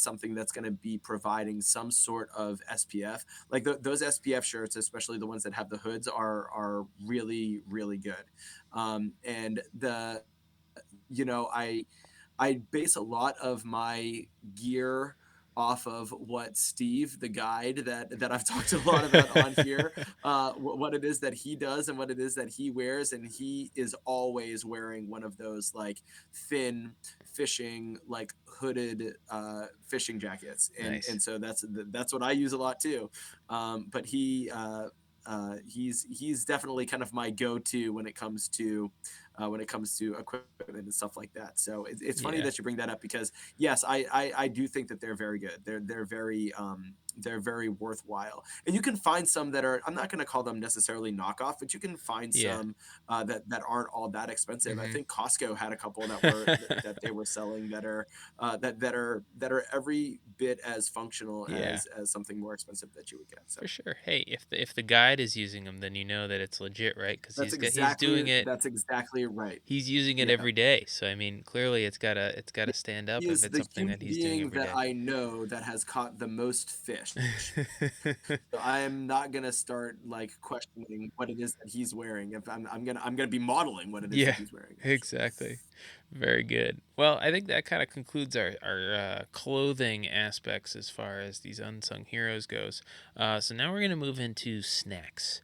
something that's going to be providing some sort of SPF. Like those SPF shirts, especially the ones that have the hoods, are really really good. And the you know I base a lot of my gear off of what Steve, the guide that I've talked a lot about on here, what it is that he does and what it is that he wears, and he is always wearing one of those like thin fishing, like hooded fishing jackets, Nice. and so that's what I use a lot too. But he's definitely kind of my go-to when it comes to equipment and stuff like that. So it's funny Yeah. that you bring that up, because yes, I do think that they're very good. They're very they're very worthwhile. And you can find some that are, I'm not going to call them necessarily knockoff, but you can find Yeah. some that aren't all that expensive. I Mhm. think Costco had a couple that they were selling that are that are every bit as functional Yeah, as something more expensive that you would get. So for sure. Hey, if the guide is using them, then you know that it's legit, right? Because he's doing it. that's exactly right. He's using it Yeah. every day. So I mean, clearly it's Yeah, gotta stand he up if is it's the something human that he's doing being every that day. I know that has caught the most fish. So I am not gonna start, like, questioning what it is that he's wearing. If I'm gonna be modeling what it is that Yeah, he's wearing, actually. exactly. Very good. Well, I think that kind of concludes our clothing aspects as far as these unsung heroes goes. So now we're gonna move into snacks.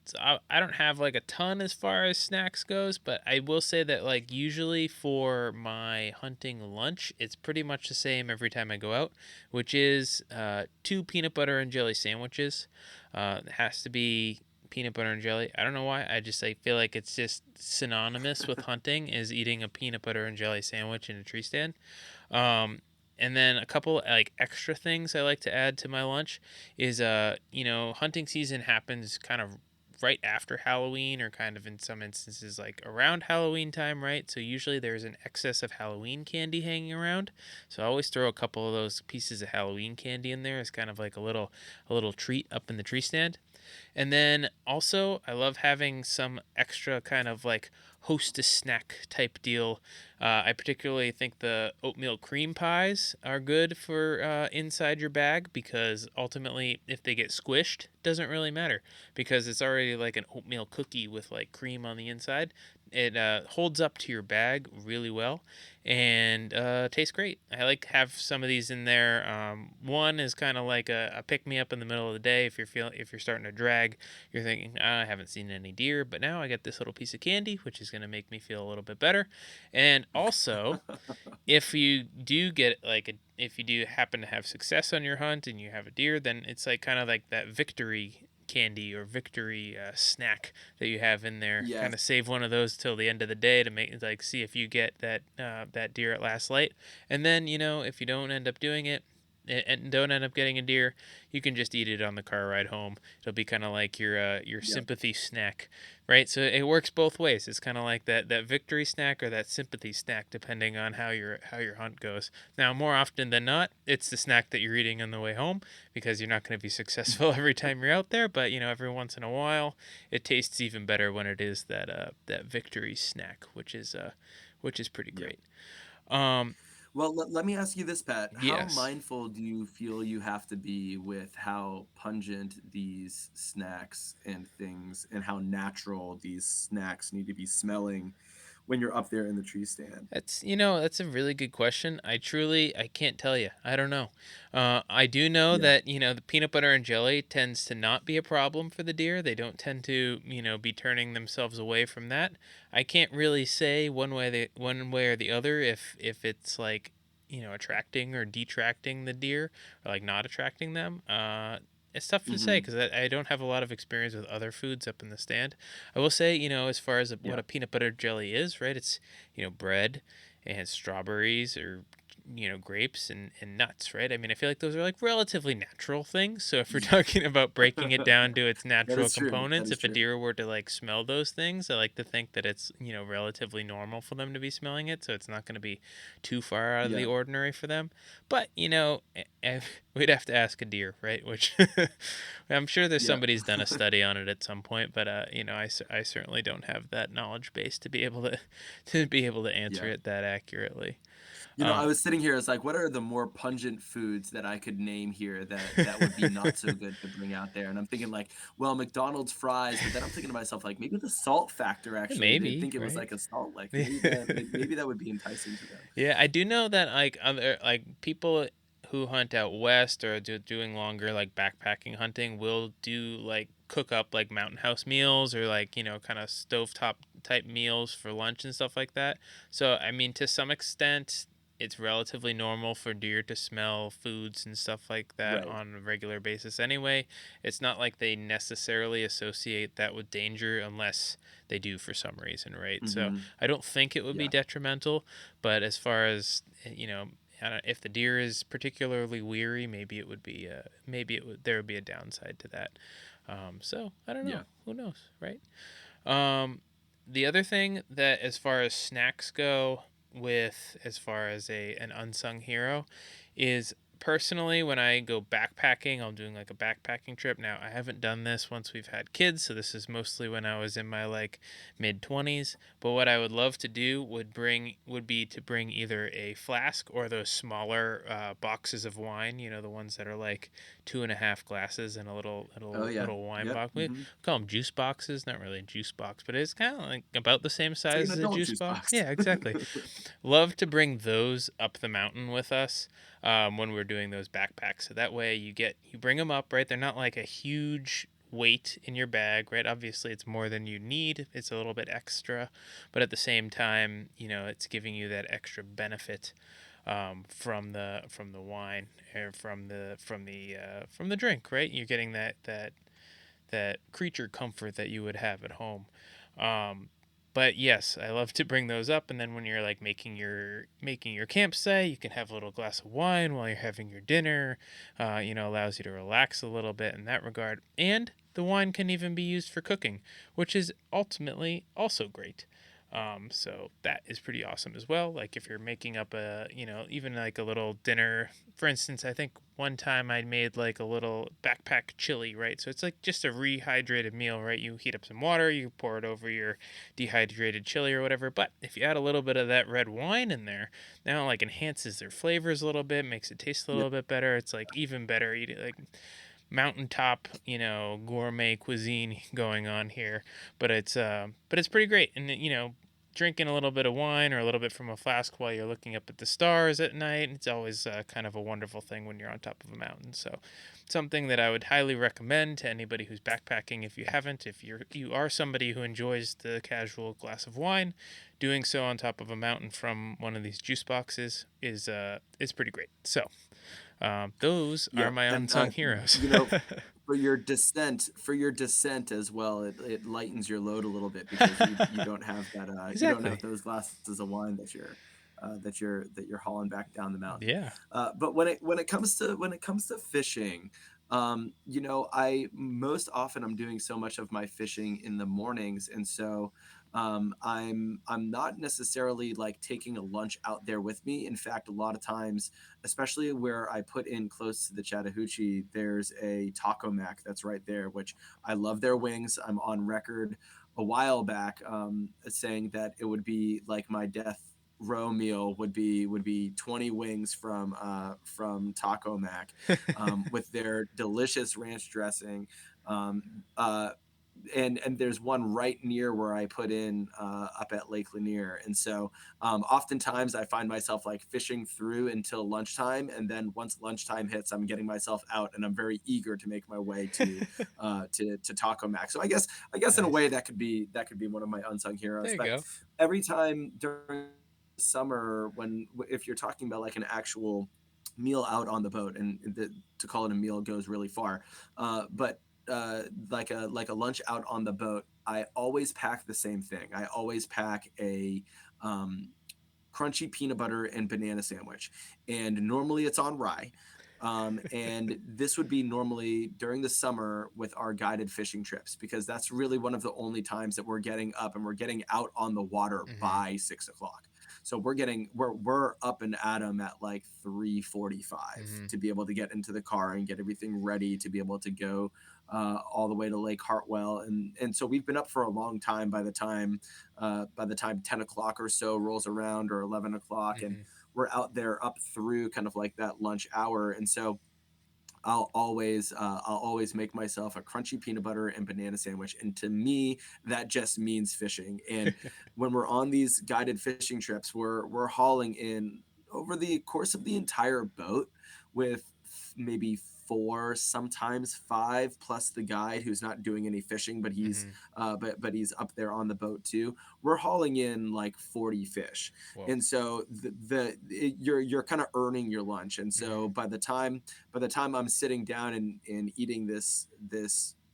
So I don't have like a ton as far as snacks goes, but I will say that like usually for my hunting lunch, it's pretty much the same every time I go out, which is two peanut butter and jelly sandwiches. It has to be peanut butter and jelly. I don't know why. I feel like it's just synonymous with hunting is eating a peanut butter and jelly sandwich in a tree stand. Um, and then a couple like extra things I like to add to my lunch is hunting season happens kind of right after Halloween or kind of in some instances like around Halloween time, right? So usually there's an excess of Halloween candy hanging around. So I always throw a couple of those pieces of Halloween candy in there as kind of like a little treat up in the tree stand. And then also, I love having some extra kind of like hostess snack type deal. I particularly think the oatmeal cream pies are good for inside your bag because ultimately, if they get squished, doesn't really matter because it's already like an oatmeal cookie with like cream on the inside. It holds up to your bag really well and tastes great. I like have some of these in there. One is kind of like a pick me up in the middle of the day if you're starting to drag, you're thinking I haven't seen any deer, but now I get this little piece of candy, which is going to make me feel a little bit better. And also, if you do get if you do happen to have success on your hunt and you have a deer, then it's like kind of like that victory candy or victory snack that you have in there. Kind of Yes. save one of those till the end of the day to make like see if you get that deer at last light, and then if you don't end up doing it and don't end up getting a deer, you can just eat it on the car ride home. It'll be kind of like your Yep. sympathy snack, right? So it works both ways. It's kind of like that victory snack or that sympathy snack, depending on how your hunt goes. Now, more often than not, it's the snack that you're eating on the way home because you're not going to be successful every time you're out there. But every once in a while, it tastes even better when it is that victory snack, which is pretty Yep. great. Um, Well, let me ask you this, Pat. How yes. mindful do you feel you have to be with how pungent these snacks and things and how natural these snacks need to be smelling when you're up there in the tree stand? That's a really good question. I can't tell you. I don't know. I do know Yeah. that the peanut butter and jelly tends to not be a problem for the deer. They don't tend to be turning themselves away from that. I can't really say one way or the other if it's like attracting or detracting the deer or like not attracting them. It's tough to say Mhm. because I don't have a lot of experience with other foods up in the stand. I will say, as far as what Yeah. a peanut butter jelly is, right? It's bread and strawberries or grapes and nuts, right? I mean, I feel like those are like relatively natural things. So if we're talking about breaking it down to its That natural is true. That components, is if a true. deer were to like smell those things, I like to think that it's relatively normal for them to be smelling it, so it's not going to be too far out of the Yeah. ordinary for them. But we'd have to ask a deer, right? Which I'm sure there's Yeah. somebody's done a study on it at some point, but I certainly don't have that knowledge base to be able to answer Yeah. it that accurately. I Um, was sitting here, it's like, what are the more pungent foods that I could name here that would be not so good to bring out there? And I'm thinking like, well, McDonald's fries, but then I'm thinking to myself, like, maybe the salt factor actually, they'd Maybe, think it was right? like a salt lick. Yeah, Maybe that would be enticing to them. I do know that like other like people who hunt out west or doing longer like backpacking hunting will do like cook up like mountain house meals or like kind of stovetop type meals for lunch and stuff like that. So I mean, to some extent, it's relatively normal for deer to smell foods and stuff like that Right. on a regular basis anyway. It's not like they necessarily associate that with danger unless they do for some reason, right? So Mhm. I don't think it would be Yeah. detrimental, but as far as if the deer is particularly weary, maybe it would be maybe it would there would be a downside to that. So I don't know. Yeah. Who knows, right? Um, the other thing that, as far as snacks go, with as far as an unsung hero, is personally when I go backpacking, I'm doing like a backpacking trip. Now I haven't done this once we've had kids, so this is mostly when I was in my like mid 20s. But what I would love to do would be to bring either a flask or those smaller boxes of wine. You know, the ones that are like 2.5 glasses and a little Oh, little yeah. little wine Yep. box. We call them juice boxes. Not really a juice box, but it's kind of like about the same It's like size an as a adult juice juice box. box. Yeah, exactly. Love to bring those up the mountain with us when we're doing those backpacks. So that way you bring them up, right? They're not like a huge weight in your bag, right? Obviously, it's more than you need. It's a little bit extra, but at the same time, it's giving you that extra benefit from the wine or from the drink, right? You're getting that creature comfort that you would have at home. Um, but yes, I love to bring those up, and then when you're like making your campsite, you can have a little glass of wine while you're having your dinner. Allows you to relax a little bit in that regard, and the wine can even be used for cooking, which is ultimately also great. So that is pretty awesome as well. Like if you're making up even like a little dinner, for instance, I think one time I made like a little backpack chili, right? So it's like just a rehydrated meal, right? You heat up some water, you pour it over your dehydrated chili or whatever. But if you add a little bit of that red wine in there, now it like enhances their flavors a little bit, makes it taste a Yep. little bit better. It's like even better eating like mountaintop, gourmet cuisine going on here. But it's pretty great. And drinking a little bit of wine or a little bit from a flask while you're looking up at the stars at night, it's always kind of a wonderful thing when you're on top of a mountain. So something that I would highly recommend to anybody who's backpacking. If you haven't, if you are somebody who enjoys the casual glass of wine, doing so on top of a mountain from one of these juice boxes is pretty great. So those are Yep. my And unsung heroes. you know, for your descent as well, it lightens your load a little bit because you don't have that you don't have Exactly. those glasses of wine that you're hauling back down the mountain. Yeah. But when it comes to fishing, I most often I'm doing so much of my fishing in the mornings, and so I'm not necessarily like taking a lunch out there with me. In fact, a lot of times, especially where I put in close to the Chattahoochee, there's a Taco Mac that's right there, which I love their wings. I'm on record a while back saying that it would be like my death row meal would be 20 wings from Taco Mac with their delicious ranch dressing. Um, uh, and there's one right near where I put in up at Lake Lanier. And so oftentimes I find myself like fishing through until lunchtime, and then once lunchtime hits, I'm getting myself out, and I'm very eager to make my way to Taco Mac. So I guess in a way Nice. that could be one of my unsung heroes. There you But go. every time during summer, if you're talking about like an actual meal out on the boat, and to call it a meal goes really far, but like a lunch out on the boat, I always pack the same thing. I always pack a um, crunchy peanut butter and banana sandwich, and normally it's on rye. And this would be normally during the summer with our guided fishing trips, because that's really one of the only times that we're getting up and we're getting out on the water Hmm. by 6 o'clock. So we're up and at 'em at like 3:45 Hmm. to be able to get into the car and get everything ready to be able to go all the way to Lake Hartwell. And so we've been up for a long time by the time 10 o'clock or so rolls around, or 11 o'clock, and Hmm. we're out there up through kind of like that lunch hour. And so I'll always make myself a crunchy peanut butter and banana sandwich, and to me that just means fishing. And when we're on these guided fishing trips, we're hauling in over the course of the entire boat with maybe four, sometimes five, plus the guide who's not doing any fishing, but he's Hmm. but he's up there on the boat too. We're hauling in like 40 fish, Whoa. and so you're kind of earning your lunch. And so Hmm. by the time I'm sitting down and eating this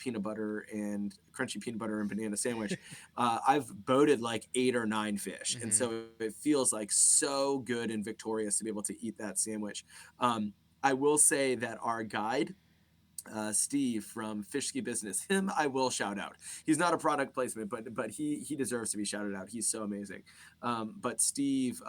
crunchy peanut butter and banana sandwich, I've boated like 8 or 9 fish, and Hmm. so it feels like so good and victorious to be able to eat that sandwich. Um, I will say that our guide, Steve from Fish Ski Business. Him, I will shout out. He's not a product placement, but he deserves to be shouted out. He's so amazing. But Steve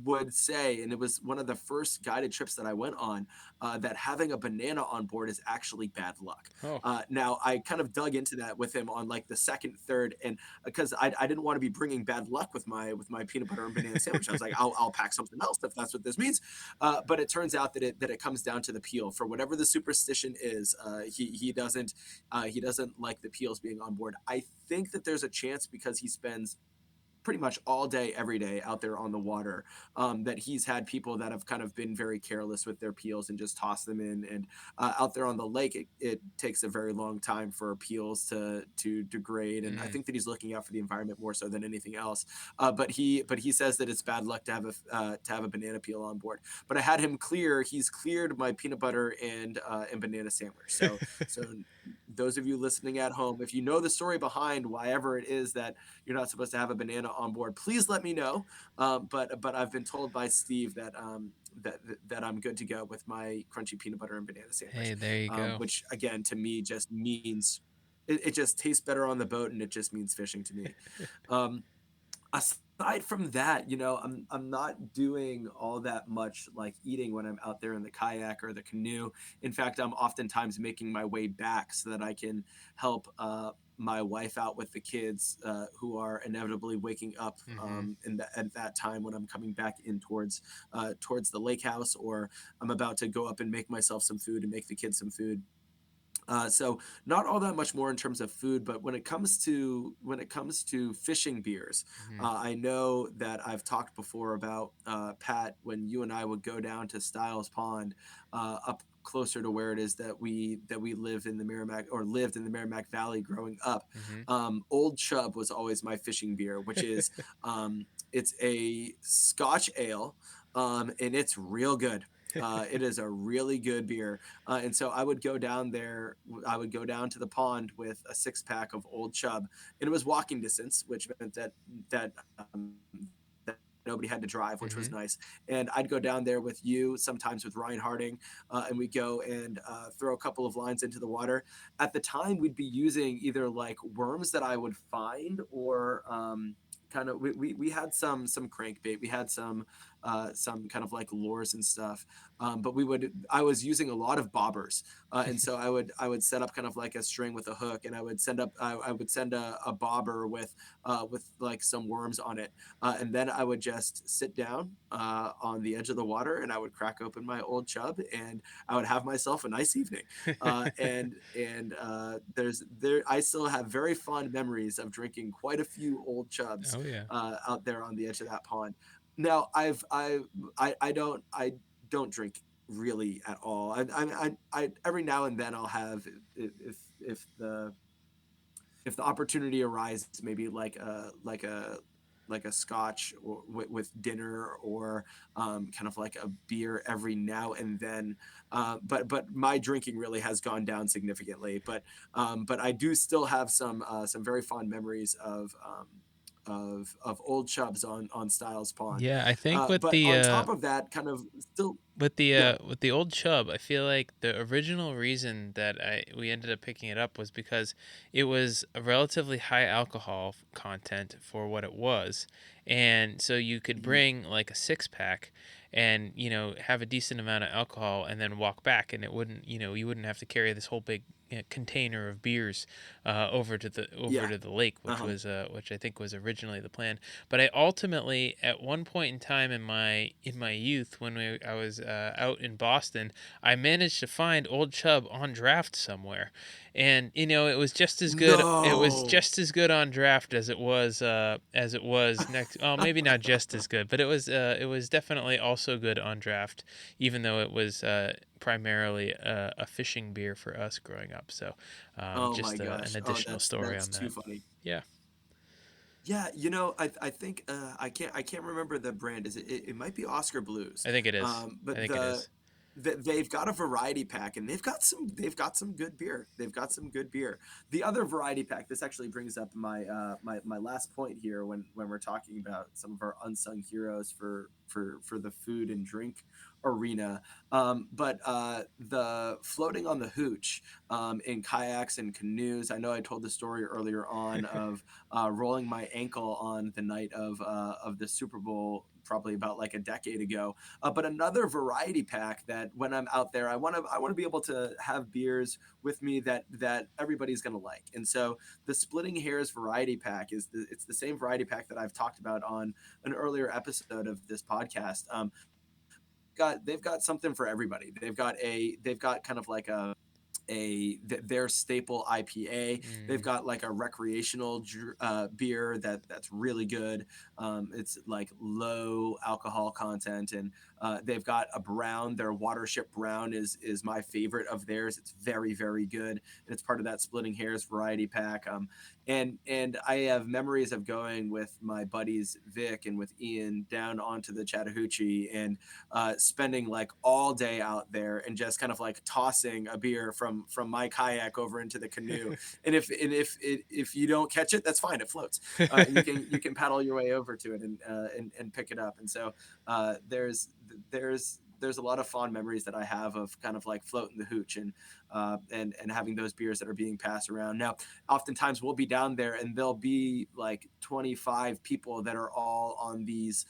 would say, and it was one of the first guided trips that I went on, that having a banana on board is actually bad luck. Oh. Now, I kind of dug into that with him on like the second, third, and because I didn't want to be bringing bad luck with my peanut butter and banana sandwich, I was like, I'll pack something else if that's what this means. But it turns out that it comes down to the peel. For whatever the superstition is, he doesn't like the peels being on board. I think that there's a chance because he spends pretty much all day, every day out there on the water, that he's had people that have kind of been very careless with their peels and just toss them in. And out there on the lake, it takes a very long time for peels to degrade. And I Mm. think that he's looking out for the environment more so than anything else. But he says that it's bad luck to have a banana peel on board. But I had him clear. He's cleared my peanut butter and banana sandwich. So those of you listening at home, if you know the story behind why ever it is that you're not supposed to have a banana on board, please let me know. But I've been told by Steve that I'm good to go with my crunchy peanut butter and banana Hey, sandwich, there you go. which again to me just means it just tastes better on the boat, and it just means fishing to me. Um, Aside from that, I'm not doing all that much like eating when I'm out there in the kayak or the canoe. In fact, I'm oftentimes making my way back so that I can help my wife out with the kids, who are inevitably waking up Hmm. at that time when I'm coming back in towards the lake house, or I'm about to go up and make myself some food and make the kids some food. So not all that much more in terms of food, but when it comes to fishing beers, Hmm. I know that I've talked before about, Pat, when you and I would go down to Styles Pond, up closer to where it is that we live in the Merrimack or lived in the Merrimack Valley growing up. Hmm. Old Chub was always my fishing beer, which is it's a Scotch ale, and it's real good. It is a really good beer, and so I would go down there. I would go down to the pond with a 6 pack of Old Chub, and it was walking distance, which meant that that nobody had to drive, which was Hmm. nice. And I'd go down there with you, sometimes with Ryan Harding, and we'd go and throw a couple of lines into the water. At the time, we'd be using either like worms that I would find, or kind of we had some crankbait. We had some kind of like lures and stuff, but I was using a lot of bobbers, and so I would set up kind of like a string with a hook, and I would send a bobber with like some worms on it, and then I would just sit down on the edge of the water, and I would crack open my Old Chub, and I would have myself a nice evening. And I still have very fond memories of drinking quite a few Old Chubs Oh yeah. out there on the edge of that pond. Now, I don't drink really at all. I every now and then I'll have, if the opportunity arises, maybe like a scotch, or with dinner, or kind of like a beer every now and then. But my drinking really has gone down significantly. But I do still have some very fond memories of Old Chubs on Styles Pond. Yeah, I think But on top of that, kind of still, yeah. with the Old Chub, I feel like the original reason that I we ended up picking it up was because it was a relatively high alcohol content for what it was. And so you could Mhm. bring like a 6 pack and, have a decent amount of alcohol and then walk back, and it wouldn't, you wouldn't have to carry this whole big container of beers over Yeah. to the lake, Uh-huh. which I think was originally the plan. But I ultimately, at one point in time in my youth, when I was out in Boston, I managed to find Old Chub on draft somewhere, and it was just as good. It was No. just as good on draft as it was next. Oh, maybe not just as good, but it was definitely also good on draft, even though it was primarily a fishing beer for us growing up. So, Oh my just an gosh. Oh, additional story that's on too that. funny. Yeah, Yeah, I think I can't remember the brand. Is it might be Oscar Blues. I think it is. I But think it is. they've got a variety pack, and they've got some good beer. They've got some good beer. The other variety pack. This actually brings up my last point here when we're talking about some of our unsung heroes for the food and drink arena. But the floating on the hooch in kayaks and canoes. I know I told the story earlier on of rolling my ankle on the night of the Super Bowl, probably about like a decade ago. But another variety pack that when I'm out there, I want to be able to have beers with me that everybody's gonna like. And so the Splitting Hairs variety pack it's the same variety pack that I've talked about on an earlier episode of this podcast. They've got something for everybody. They've got kind of like their staple IPA. They've Mm, got like a recreational beer that's really good. It's like low alcohol content, and they've got a brown. Their Watership Brown is my favorite of theirs. It's very very good, and it's part of that Splitting Hairs variety pack. And I have memories of going with my buddies Vic and with Ian down onto the Chattahoochee and spending like all day out there and just kind of like tossing a beer from my kayak over into the canoe. And if you don't catch it, that's fine. It floats, and you can paddle your way over to it and pick it up. And so there's a lot of fond memories that I have of kind of like floating the hooch and having those beers that are being passed around. Now, oftentimes we'll be down there and there'll be like 25 people that are all on these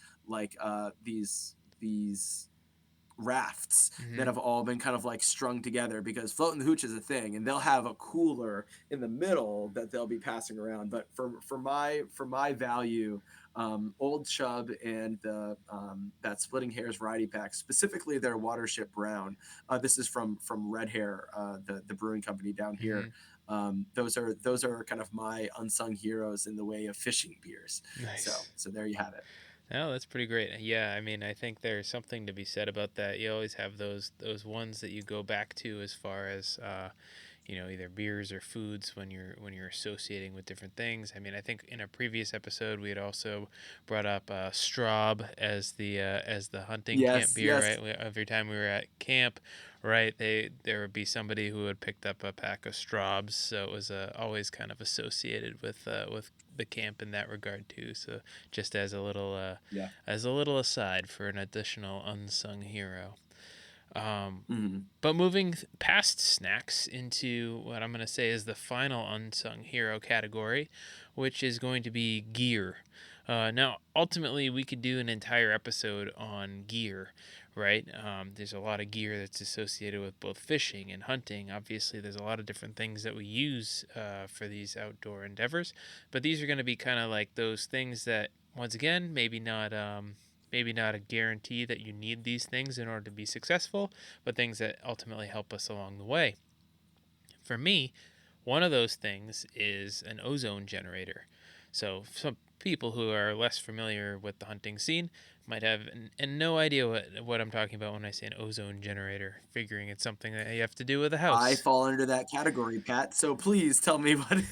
rafts that hmm have all been kind of like strung together because floating the hooch is a thing, and they'll have a cooler in the middle that they'll be passing around. But for my value, Old Chub and the that Splitting Hairs variety pack, specifically their Watership Brown. This is from Red Hair, the brewing company down hmm here. Those are kind of my unsung heroes in the way of fishing beers. So Nice. so there you have it. Oh, that's pretty great. Yeah, I mean, I think there's something to be said about that. You always have those ones that you go back to as far as either beers or foods when you're associating with different things. I mean, I think in a previous episode we had also brought up Straub as the hunting camp Yes, beer, yes. right? Every time we were at camp, right, there would be somebody who had picked up a pack of Straubs, so it was always kind of associated with the camp in that regard too. So just Yeah. as a little aside for an additional unsung hero. Um, Mhm. but moving past snacks into what I'm going to say is the final unsung hero category, which is going to be gear. Now, ultimately, we could do an entire episode on gear, right? There's a lot of gear that's associated with both fishing and hunting. Obviously, there's a lot of different things that we use for these outdoor endeavors, but these are going to be kind of like those things that, once again, maybe not a guarantee that you need these things in order to be successful, but things that ultimately help us along the way. For me, one of those things is an ozone generator. So, some people who are less familiar with the hunting scene might have no idea what I'm talking about when I say an ozone generator, figuring it's something that you have to do with a I house. fall under that category, Pat. So please tell me what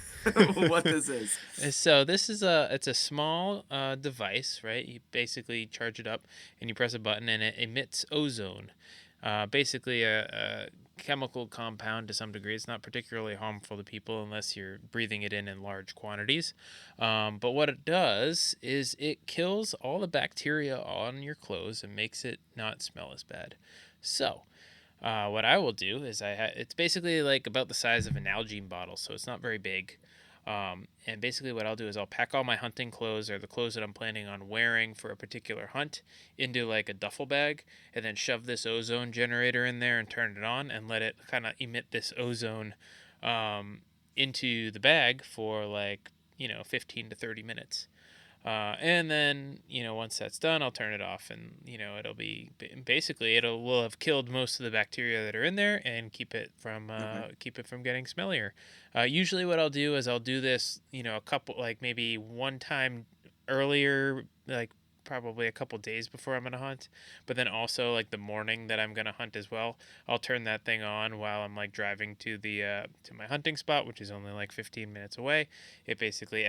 what this is. So this is it's a small device, right? You basically charge it up and you press a button and it emits ozone. Basically a chemical compound to some degree. It's not particularly harmful to people unless you're breathing it in large quantities. But what it does is it kills all the bacteria on your clothes and makes it not smell as bad. So what I will do is it's basically like about the size of an Nalgene bottle, so it's not very big. And basically, what I'll do is I'll pack all my hunting clothes or the clothes that I'm planning on wearing for a particular hunt into like a duffel bag, and then shove this ozone generator in there and turn it on and let it kind of emit this ozone um, into the bag for like 15 to 30 minutes. And then, once that's done, I'll turn it off, and it'll be basically will have killed most of the bacteria that are in there and Okay. keep it from getting smellier. Usually, what I'll do is I'll do this, a couple like maybe one time earlier, like probably a couple days before I'm gonna hunt, but then also like the morning that I'm gonna hunt as well. I'll turn that thing on while I'm like driving to the to my hunting spot, which is only like 15 minutes away. It basically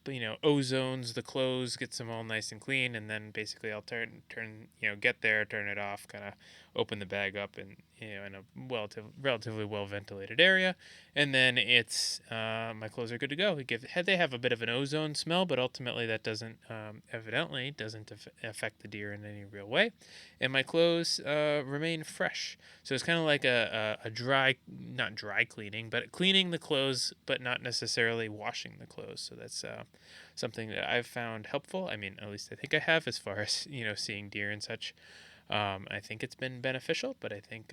ozones the clothes, gets them all nice and clean, and then basically I'll get there, turn it off, kind of open the bag up, and in a relatively well ventilated area, and then it's my clothes are good to go. They have a bit of an ozone smell, but ultimately that doesn't evidently doesn't affect the deer in any real way, and my clothes remain fresh. So it's kind of like a dry, not dry cleaning, but cleaning the clothes, but not necessarily washing the clothes. So that's something that I've found helpful. I mean, at least I think I have, as far as seeing deer and such. I think it's been beneficial, but I think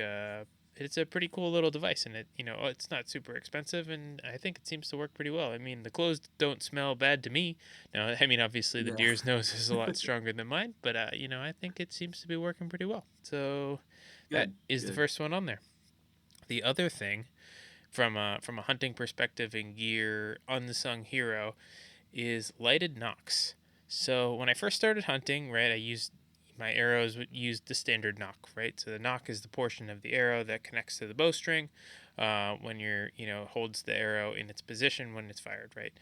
it's a pretty cool little device, and it's not super expensive, and I think it seems to work pretty well. I mean, the clothes don't smell bad to me. Now, I mean, obviously the Yeah. deer's nose is a lot stronger than mine, but I think it seems to be working pretty well. So that Good. is the Good. first one on there. The other thing, from a hunting perspective and gear, unsung hero, is lighted nocks. So when I first started hunting, right, I used my arrows used the standard nock, right? So the nock is the portion of the arrow that connects to the bowstring when holds the arrow in its position when it's fired, right?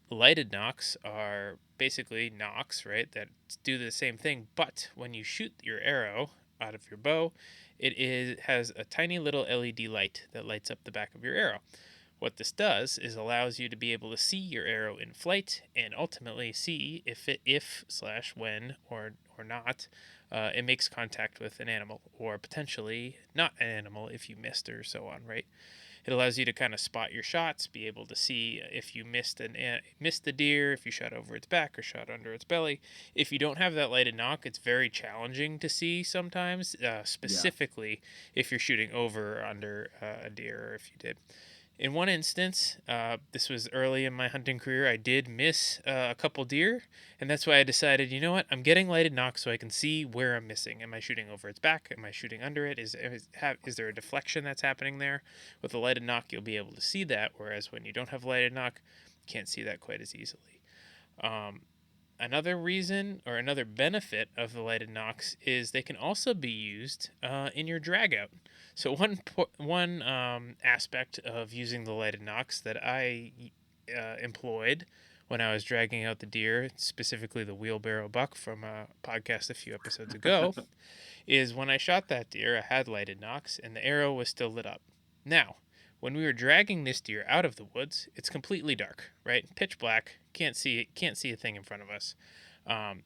Lighted nocks are basically nocks, right, that do the same thing, but when you shoot your arrow out of your bow, has a tiny little LED light that lights up the back of your arrow. What this does is allows you to be able to see your arrow in flight and ultimately see if slash when or not it makes contact with an animal, or potentially not an animal if you missed, or so on, right? It allows you to kind of spot your shots, be able to see if you missed the deer, if you shot over its back or shot under its belly. If you don't have that lighted nock, it's very challenging to see sometimes, Yeah. specifically if you're shooting over or under a deer, or if you did. In one instance, this was early in my hunting career, I did miss a couple deer, and that's why I decided, you know what, I'm getting lighted nock so I can see where I'm missing. Am I shooting over its back? Am I shooting under it? Is there a deflection that's happening there? With a lighted nock, you'll be able to see that, whereas when you don't have lighted nock, you can't see that quite as easily. Um, Another reason or another benefit of the lighted nocks is they can also be used in your drag out. So one aspect of using the lighted nocks that I employed when I was dragging out the deer, specifically the wheelbarrow buck from a podcast a few episodes ago, is when I shot that deer, I had lighted nocks and the arrow was still lit up. Now, when we were dragging this deer out of the woods, it's completely dark, right? Pitch black. Can't see a thing in front of us.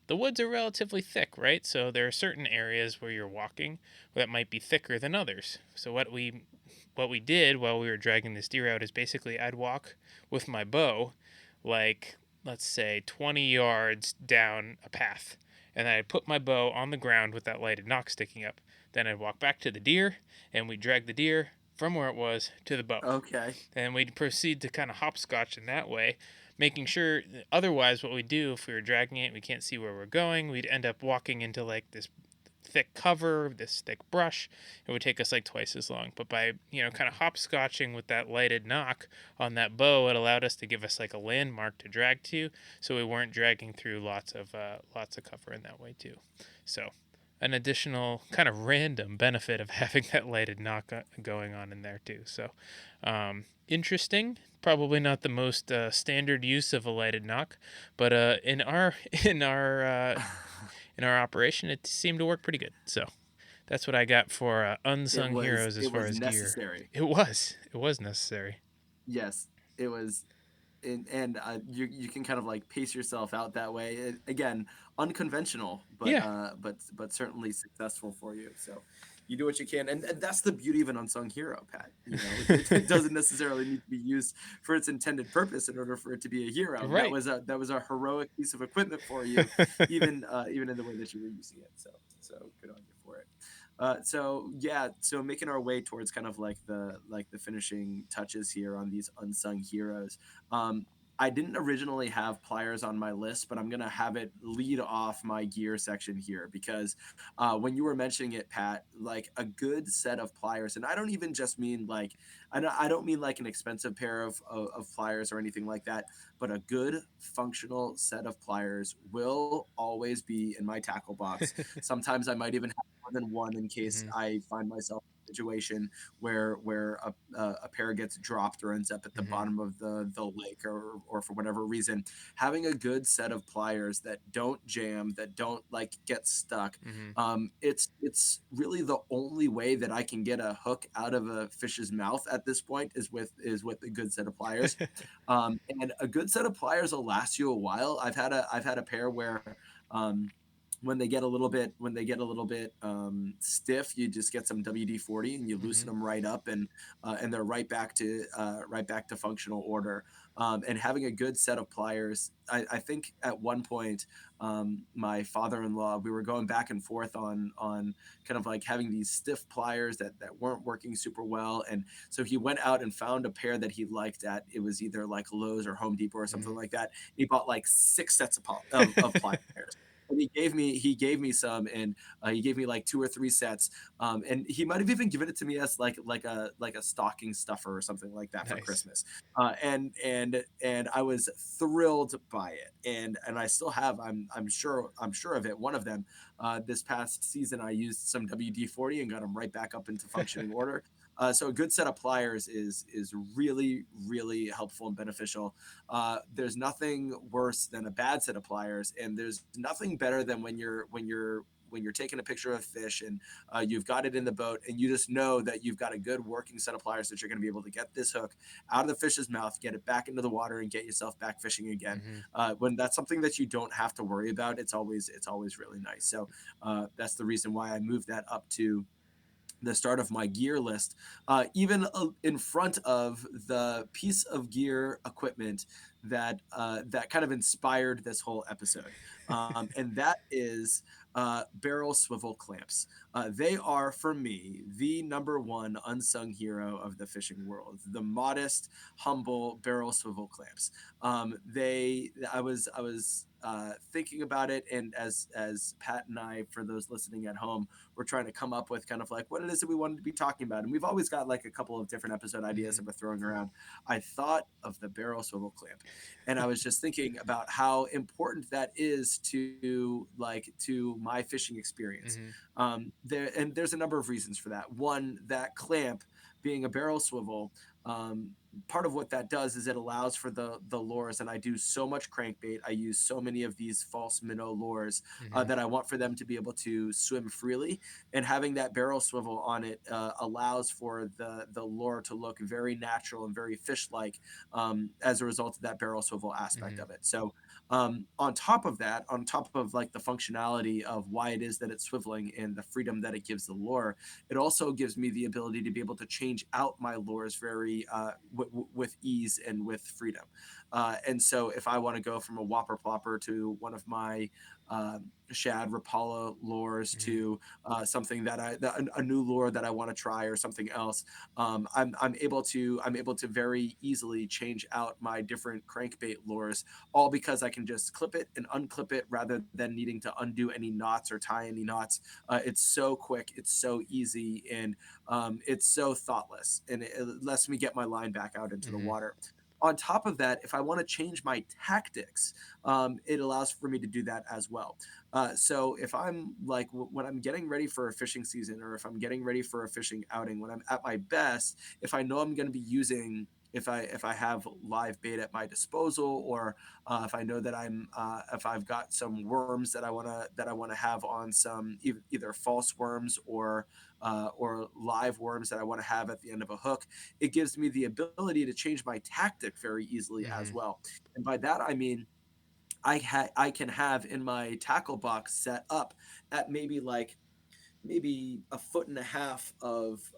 The woods are relatively thick, right? So there are certain areas where you're walking that might be thicker than others. So what we did while we were dragging this deer out is basically I'd walk with my bow, like, let's say 20 yards down a path, and I'd put my bow on the ground with that lighted nock sticking up. Then I'd walk back to the deer, and we'd drag the deer from where it was to the bow. Okay. And we'd proceed to kind of hopscotch in that way, making sure. Otherwise, what we do if we were dragging it, we can't see where we're going. We'd end up walking into like this thick cover, this thick brush. It would take us like twice as long. But by kind of hopscotching with that lighted nock on that bow, it allowed us to give us like a landmark to drag to, so we weren't dragging through lots of cover in that way too. So an additional kind of random benefit of having that lighted nock going on in there too. So interesting. Probably not the most standard use of a lighted nock, but in our in our in our operation, it seemed to work pretty good. So that's what I got for It unsung was heroes as it far was as gear. necessary. It was necessary. Yes, it was. And you can kind of like pace yourself out that way. Again, unconventional, but Yeah, but certainly successful for you. So you do what you can, and that's the beauty of an unsung hero, Pat. It doesn't necessarily need to be used for its intended purpose in order for it to be a hero. That right. was a heroic piece of equipment for you, even in the way that you were using it. So good on you for it. So yeah, so making our way towards kind of like the finishing touches here on these unsung heroes. Um, I didn't originally have pliers on my list, but I'm gonna have it lead off my gear section here because when you were mentioning it, Pat, like a good set of pliers, and I don't even just mean like I don't mean like an expensive pair of pliers or anything like that, but a good functional set of pliers will always be in my tackle box. Sometimes I might even have more than one in case Hmm. I find myself situation where a pair gets dropped or ends up at the Mhm. bottom of the lake, or for whatever reason, having a good set of pliers that don't jam, that don't like get stuck, Mhm. it's really the only way that I can get a hook out of a fish's mouth at this point is with a good set of pliers. And a good set of pliers will last you a while. I've had a pair where um, when they get a little bit stiff, you just get some WD-40 and you loosen Mhm. them right up, and they're right back to functional order. And having a good set of pliers, I think at one point, my father-in-law, we were going back and forth on kind of like having these stiff pliers that weren't working super well, and so he went out and found a pair that he liked at, it was either like Lowe's or Home Depot or something Mhm. like that. He bought like 6 sets of pliers. And he gave me some, and he gave me like 2 or 3 sets, and he might have even given it to me as like a stocking stuffer or something like that for Nice. Christmas. And I was thrilled by it, and I still have. I'm sure of it. One of them, this past season, I used some WD-40 and got them right back up into functioning order. So a good set of pliers is really really helpful and beneficial. There's nothing worse than a bad set of pliers, and there's nothing better than when you're taking a picture of fish, and you've got it in the boat, and you just know that you've got a good working set of pliers that you're going to be able to get this hook out of the fish's mouth, get it back into the water, and get yourself back fishing again. Mhm. When that's something that you don't have to worry about, it's always really nice. So that's the reason why I moved that up to the start of my gear list, even in front of the piece of gear equipment that kind of inspired this whole episode, and that is barrel swivel clamps. They are for me the number one unsung hero of the fishing world. The modest, humble barrel swivel clamps. I was thinking about it, and as Pat and I, for those listening at home, we're trying to come up with kind of like what it is that we wanted to be talking about. And we've always got like a couple of different episode ideas Mhm. that we're throwing around. I thought of the barrel swivel clamp, and I was just thinking about how important that is to my fishing experience. Mhm. There's a number of reasons for that. One, that clamp being a barrel swivel, um, part of what that does is it allows for the lures, and I do so much crankbait, I use so many of these false minnow lures, Mhm. that I want for them to be able to swim freely, and having that barrel swivel on it allows for the lure to look very natural and very fish-like, as a result of that barrel swivel aspect Mhm. of it. So on top of that, on top of like the functionality of why it is that it's swiveling and the freedom that it gives the lure, it also gives me the ability to be able to change out my lures very with ease and with freedom. And so if I want to go from a whopper plopper to one of my shad rapala lures Mhm. to something a new lure that I want to try or something else, I'm able to very easily change out my different crankbait lures, all because I can just clip it and unclip it rather than needing to undo any knots or tie any knots. It's so quick, it's so easy, and it's so thoughtless, and it lets me get my line back out into the Mhm. water. On top of that, if I want to change my tactics, it allows for me to do that as well. So if I'm like when I'm getting ready for a fishing season, or if I'm getting ready for a fishing outing, when I'm at my best, if I know I'm going to be using, if I have live bait at my disposal, or if I know that if I've got some worms that I want to have on some either false worms or live worms that I want to have at the end of a hook, it gives me the ability to change my tactic very easily as Mhm. well. And by that I mean I can have in my tackle box set up at maybe a foot and a half of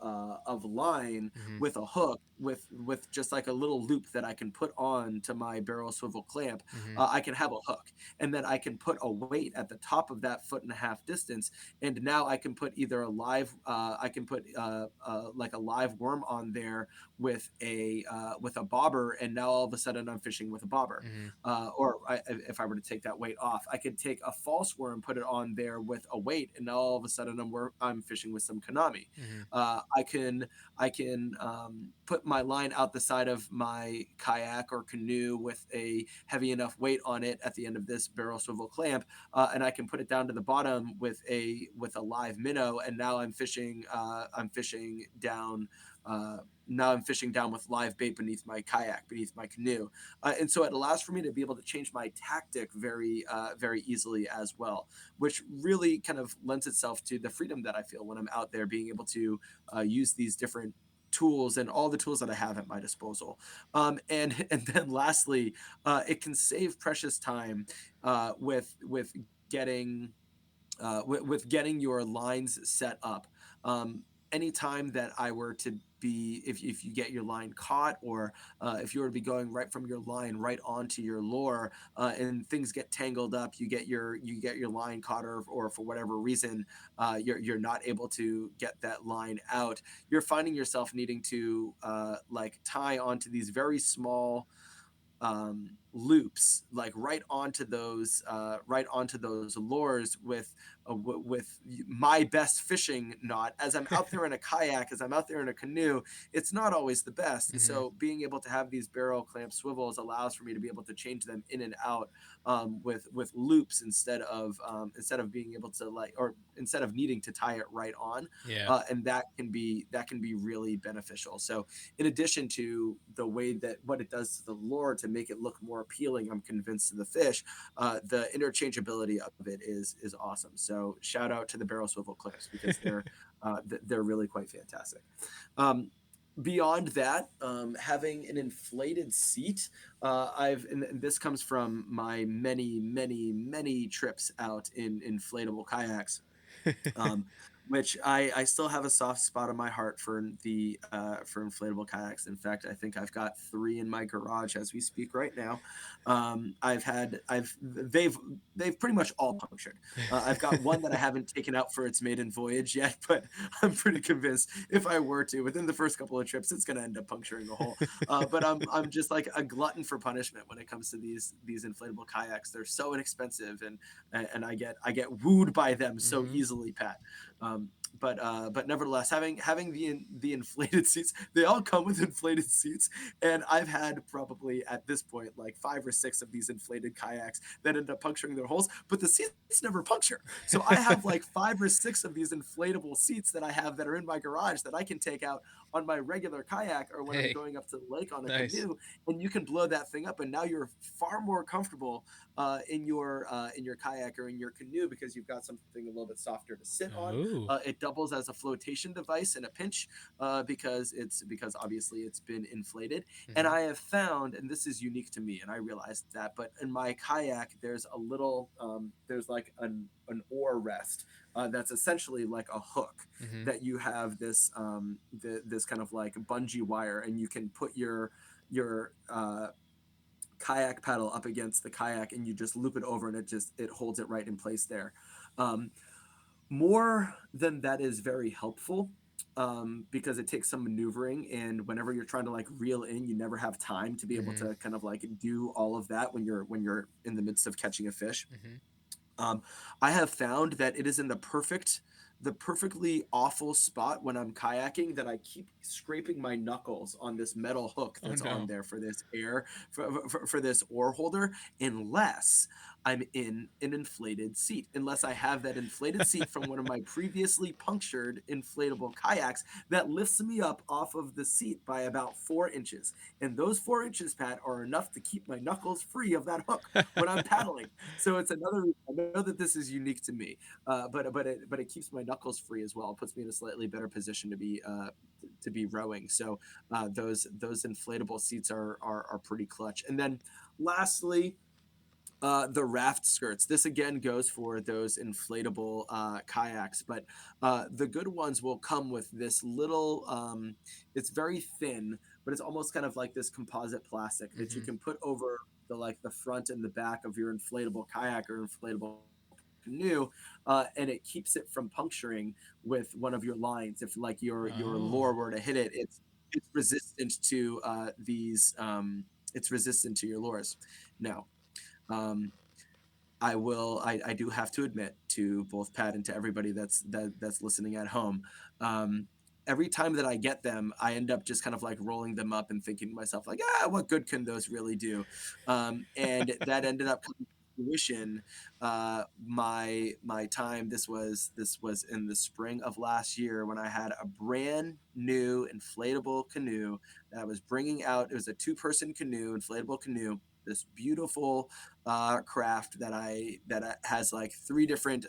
line Mhm. with a hook with just like a little loop that I can put on to my barrel swivel clamp. Mhm. I can have a hook, and then I can put a weight at the top of that foot and a half distance, and now I can put either a live I can put like a live worm on there with a bobber, and now all of a sudden I'm fishing with a bobber. Mhm. If I were to take that weight off, I could take a false worm, put it on there with a weight, and now all of a sudden I'm fishing with some kanami. Mhm. I can put my line out the side of my kayak or canoe with a heavy enough weight on it at the end of this barrel swivel clamp, and I can put it down to the bottom with a live minnow, and now I'm fishing. I'm fishing down. Now I'm fishing down with live bait beneath my kayak, beneath my canoe, and so it allows for me to be able to change my tactic very easily as well, which really kind of lends itself to the freedom that I feel when I'm out there, being able to use these different tools and all the tools that I have at my disposal. And then lastly, it can save precious time with getting with getting your lines set up. Um, Anytime that I were to be, if you get your line caught, or if you were to be going right from your line right onto your lure, and things get tangled up, you get your line caught, or for whatever reason you're not able to get that line out, you're finding yourself needing to like tie onto these very small loops, like right onto those lures with my best fishing knot. As I'm out there in a kayak, as I'm out there in a canoe, it's not always the best, and Mhm. so being able to have these barrel clamp swivels allows for me to be able to change them in and out with loops, instead of being able to, like, or instead of needing to tie it right on, Yeah. and that can be really beneficial. So in addition to the way that what it does to the lure to make it look more appealing, I'm convinced, to the fish, the interchangeability of it is awesome. So shout out to the barrel swivel clamps, because they're really quite fantastic. Um, Beyond that, having an inflated seat, and this comes from my many trips out in inflatable kayaks, um, which I still have a soft spot in my heart for inflatable kayaks. In fact, I think I've got three in my garage as we speak right now. I've they've pretty much all punctured. I've got one that I haven't taken out for its maiden voyage yet, but I'm pretty convinced if I were to, within the first couple of trips, it's going to end up puncturing a hole. But I'm just like a glutton for punishment when it comes to these inflatable kayaks. They're so inexpensive, and I get wooed by them so Mhm. easily, Pat. But nevertheless, having the inflated seats, they all come with inflated seats, and I've had probably at this point like 5 or 6 of these inflated kayaks that end up puncturing their holes, but the seats never puncture. So I have like 5 or 6 of these inflatable seats that I have that are in my garage that I can take out on my regular kayak, or when I'm Hey, going up to the lake on a nice. canoe, and you can blow that thing up, and now you're far more comfortable in your kayak or in your canoe, because you've got something a little bit softer to sit on. Oh. It doubles as a flotation device in a pinch, because obviously it's been inflated. And Mhm. I have found, and this is unique to me, and I realized that, but in my kayak there's a little there's like an oar rest, that's essentially like a hook, Mhm. that you have this kind of like bungee wire, and you can put your kayak paddle up against the kayak, and you just loop it over, and it holds it right in place there. Um, More than that is very helpful, because it takes some maneuvering, and whenever you're trying to like reel in, you never have time to be able Mhm. to kind of like do all of that when you're in the midst of catching a fish. Mhm. um, I have found that it is in the perfectly awful spot when I'm kayaking, that I keep scraping my knuckles on this metal hook Oh that's on no. there for this for this oar holder, unless I'm in an inflated seat. Unless I have that inflated seat from one of my previously punctured inflatable kayaks that lifts me up off of the seat by about 4 inches. And those 4 inches, Pat, are enough to keep my knuckles free of that hook when I'm paddling. So it's another reason. I know that this is unique to me, but it keeps my knuckles free as well. It puts me in a slightly better position to be rowing. So those inflatable seats are pretty clutch. And then lastly, the raft skirts. This again goes for those inflatable kayaks, but the good ones will come with this little. It's very thin, but it's almost kind of like this composite plastic that you Mhm. can put over the front and the back of your inflatable kayak or inflatable canoe, and it keeps it from puncturing with one of your lines. If like your lure Oh. were to hit it, it's resistant to these. It's resistant to your lures. Now, um, I do have to admit to both Pat and to everybody that's listening at home. Um, every time that I get them, I end up just kind of like rolling them up and thinking to myself like, ah, what good can those really do? And that ended up coming to fruition. My time. This was in the spring of last year when I had a brand new inflatable canoe that I was bringing out. It was a two-person canoe, inflatable canoe. This beautiful craft that has like three different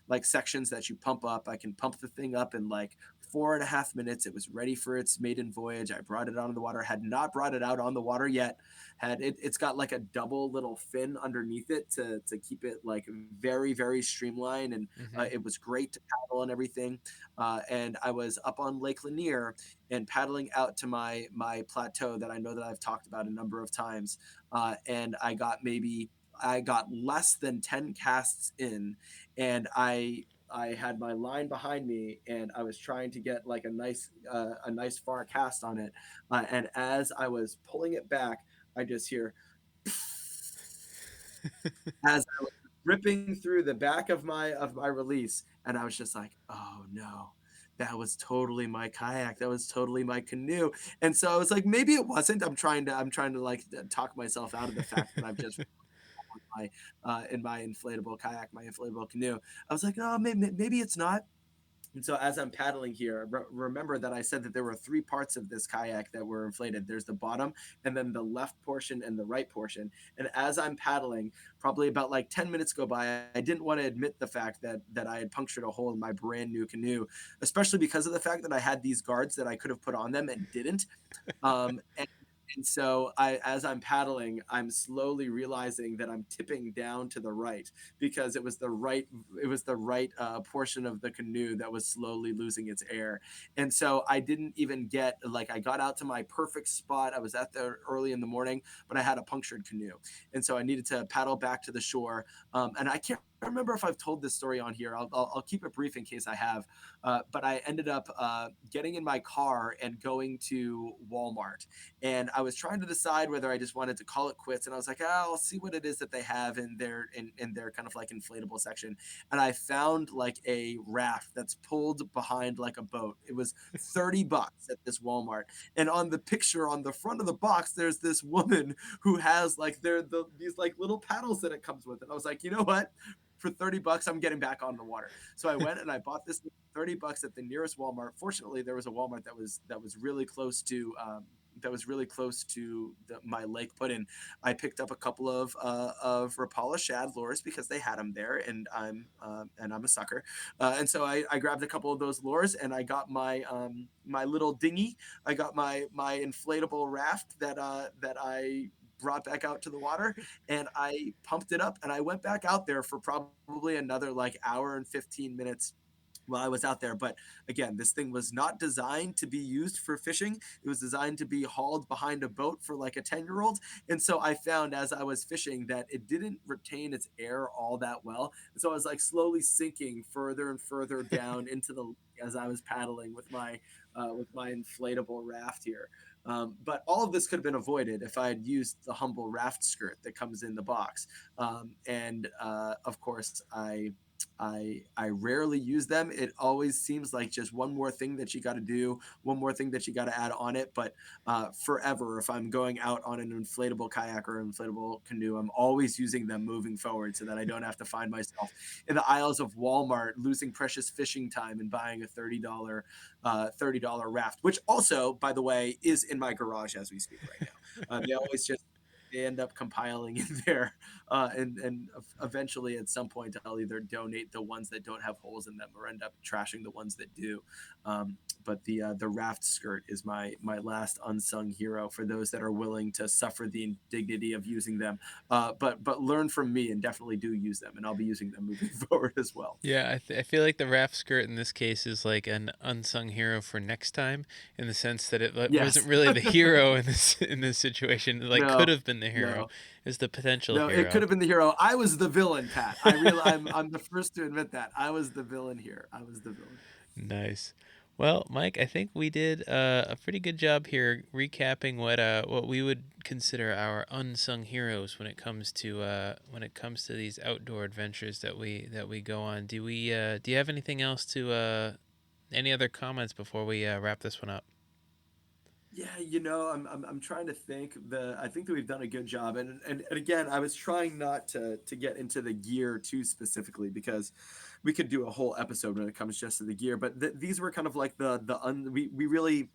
like sections that you pump up. I can pump the thing up in like 4.5 minutes. It was ready for its maiden voyage. I brought it on the water. Had not brought it out on the water yet. It's got like a double little fin underneath it to keep it like very streamlined, and Hmm. it was great to paddle and everything. And I was up on Lake Lanier and paddling out to my plateau that I know that I've talked about a number of times, and I got less than 10 casts in, and I had my line behind me, and I was trying to get like a nice far cast on it, and as I was pulling it back, I just hear as I was ripping through the back of my release, and I was just like, "Oh no, that was totally my kayak. That was totally my canoe." And so I was like, "Maybe it wasn't." I'm trying to like talk myself out of the fact that I've just my in my inflatable kayak, my inflatable canoe. I was like, "Oh, maybe it's not." And so as I'm paddling here, remember that I said that there were three parts of this kayak that were inflated. There's the bottom, and then the left portion and the right portion. And as I'm paddling, probably about like 10 minutes go by, I didn't want to admit the fact that I had punctured a hole in my brand new canoe, especially because of the fact that I had these guards that I could have put on them and didn't. And so as I'm paddling, I'm slowly realizing that I'm tipping down to the right because it was the right portion of the canoe that was slowly losing its air. And so I didn't even get like I got out to my perfect spot. I was at there early in the morning, but I had a punctured canoe, and so I needed to paddle back to the shore. And I can't remember if I've told this story on here. I'll keep it brief in case I have. But I ended up getting in my car and going to Walmart, and I was trying to decide whether I just wanted to call it quits. And I was like, ah, I'll see what it is that they have in their kind of like inflatable section. And I found like a raft that's pulled behind like a boat. It was $30 at this Walmart. And on the picture on the front of the box, there's this woman who has like these like little paddles that it comes with. And I was like, you know what? For $30, I'm getting back on the water. So I went and I bought this $30 at the nearest Walmart. Fortunately, there was a Walmart that was really close to my lake put in. I picked up a couple of Rapala shad lures because they had them there, and I'm a sucker, and so I grabbed a couple of those lures, and I got my little dinghy. I got my inflatable raft that I brought back out to the water, and I pumped it up, and I went back out there for probably another like hour and 15 minutes while I was out there. But again, this thing was not designed to be used for fishing. It was designed to be hauled behind a boat for like a 10-year-old. And so I found as I was fishing that it didn't retain its air all that well. And so I was like slowly sinking further and further down into the lake as I was paddling with my inflatable raft here. But all of this could have been avoided if I had used the humble raft skirt that comes in the box. And of course, I rarely use them. It always seems like just one more thing that you got to do, one more thing that you got to add on it. But forever, if I'm going out on an inflatable kayak or inflatable canoe, I'm always using them moving forward so that I don't have to find myself in the aisles of Walmart losing precious fishing time and buying a $30 raft, which also, by the way, is in my garage as we speak right now. They always just they end up compiling in there, and eventually at some point I'll either donate the ones that don't have holes in them or end up trashing the ones that do. But the raft skirt is my last unsung hero for those that are willing to suffer the indignity of using them. But learn from me and definitely do use them, and I'll be using them moving forward as well. Yeah, I feel like the raft skirt in this case is like an unsung hero for next time, in the sense that it wasn't Yes. really the hero in this situation. It, like, could No. have been the hero, No. is the potential No, it could hero. have been the hero. I was the villain, Pat. I'm the first to admit that. I was the villain here. I was the villain. Nice. Well, Mike, I think we did a pretty good job here recapping what we would consider our unsung heroes when it comes to these outdoor adventures that we go on. Do you have anything else to any other comments before we wrap this one up? Yeah, I'm trying to think. I think that we've done a good job, and again, I was trying not to get into the gear too specifically because we could do a whole episode when it comes just to the gear. But these were kind of like we really,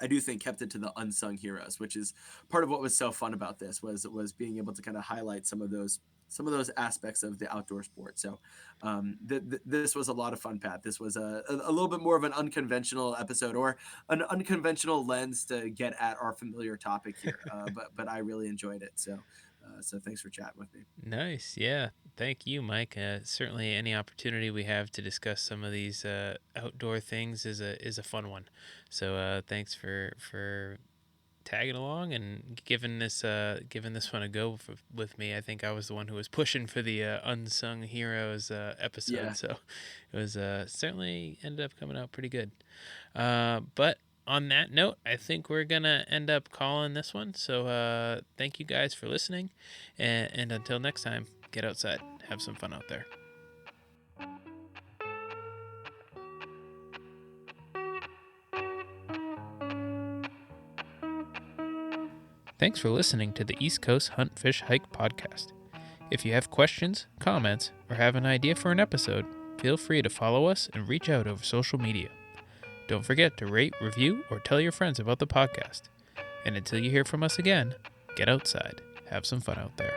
I do think, kept it to the unsung heroes, which is part of what was so fun about this was being able to kind of highlight some of those aspects of the outdoor sport. So this was a lot of fun, Pat. This was a little bit more of an unconventional episode, or an unconventional lens to get at our familiar topic here. But I really enjoyed it. So thanks for chatting with me. Nice, yeah. Thank you, Mike. Certainly, any opportunity we have to discuss some of these outdoor things is a fun one. So thanks for tagging along and giving this one a go with me. I think I was the one who was pushing for the unsung heroes episode, Yeah, so it was certainly ended up coming out pretty good. But on that note, I think we're gonna end up calling this one. So thank you guys for listening, and until next time, get outside, have some fun out there. Thanks for listening to the East Coast Hunt Fish Hike podcast. If you have questions, comments, or have an idea for an episode, feel free to follow us and reach out over social media. Don't forget to rate, review, or tell your friends about the podcast. And until you hear from us again, get outside, have some fun out there.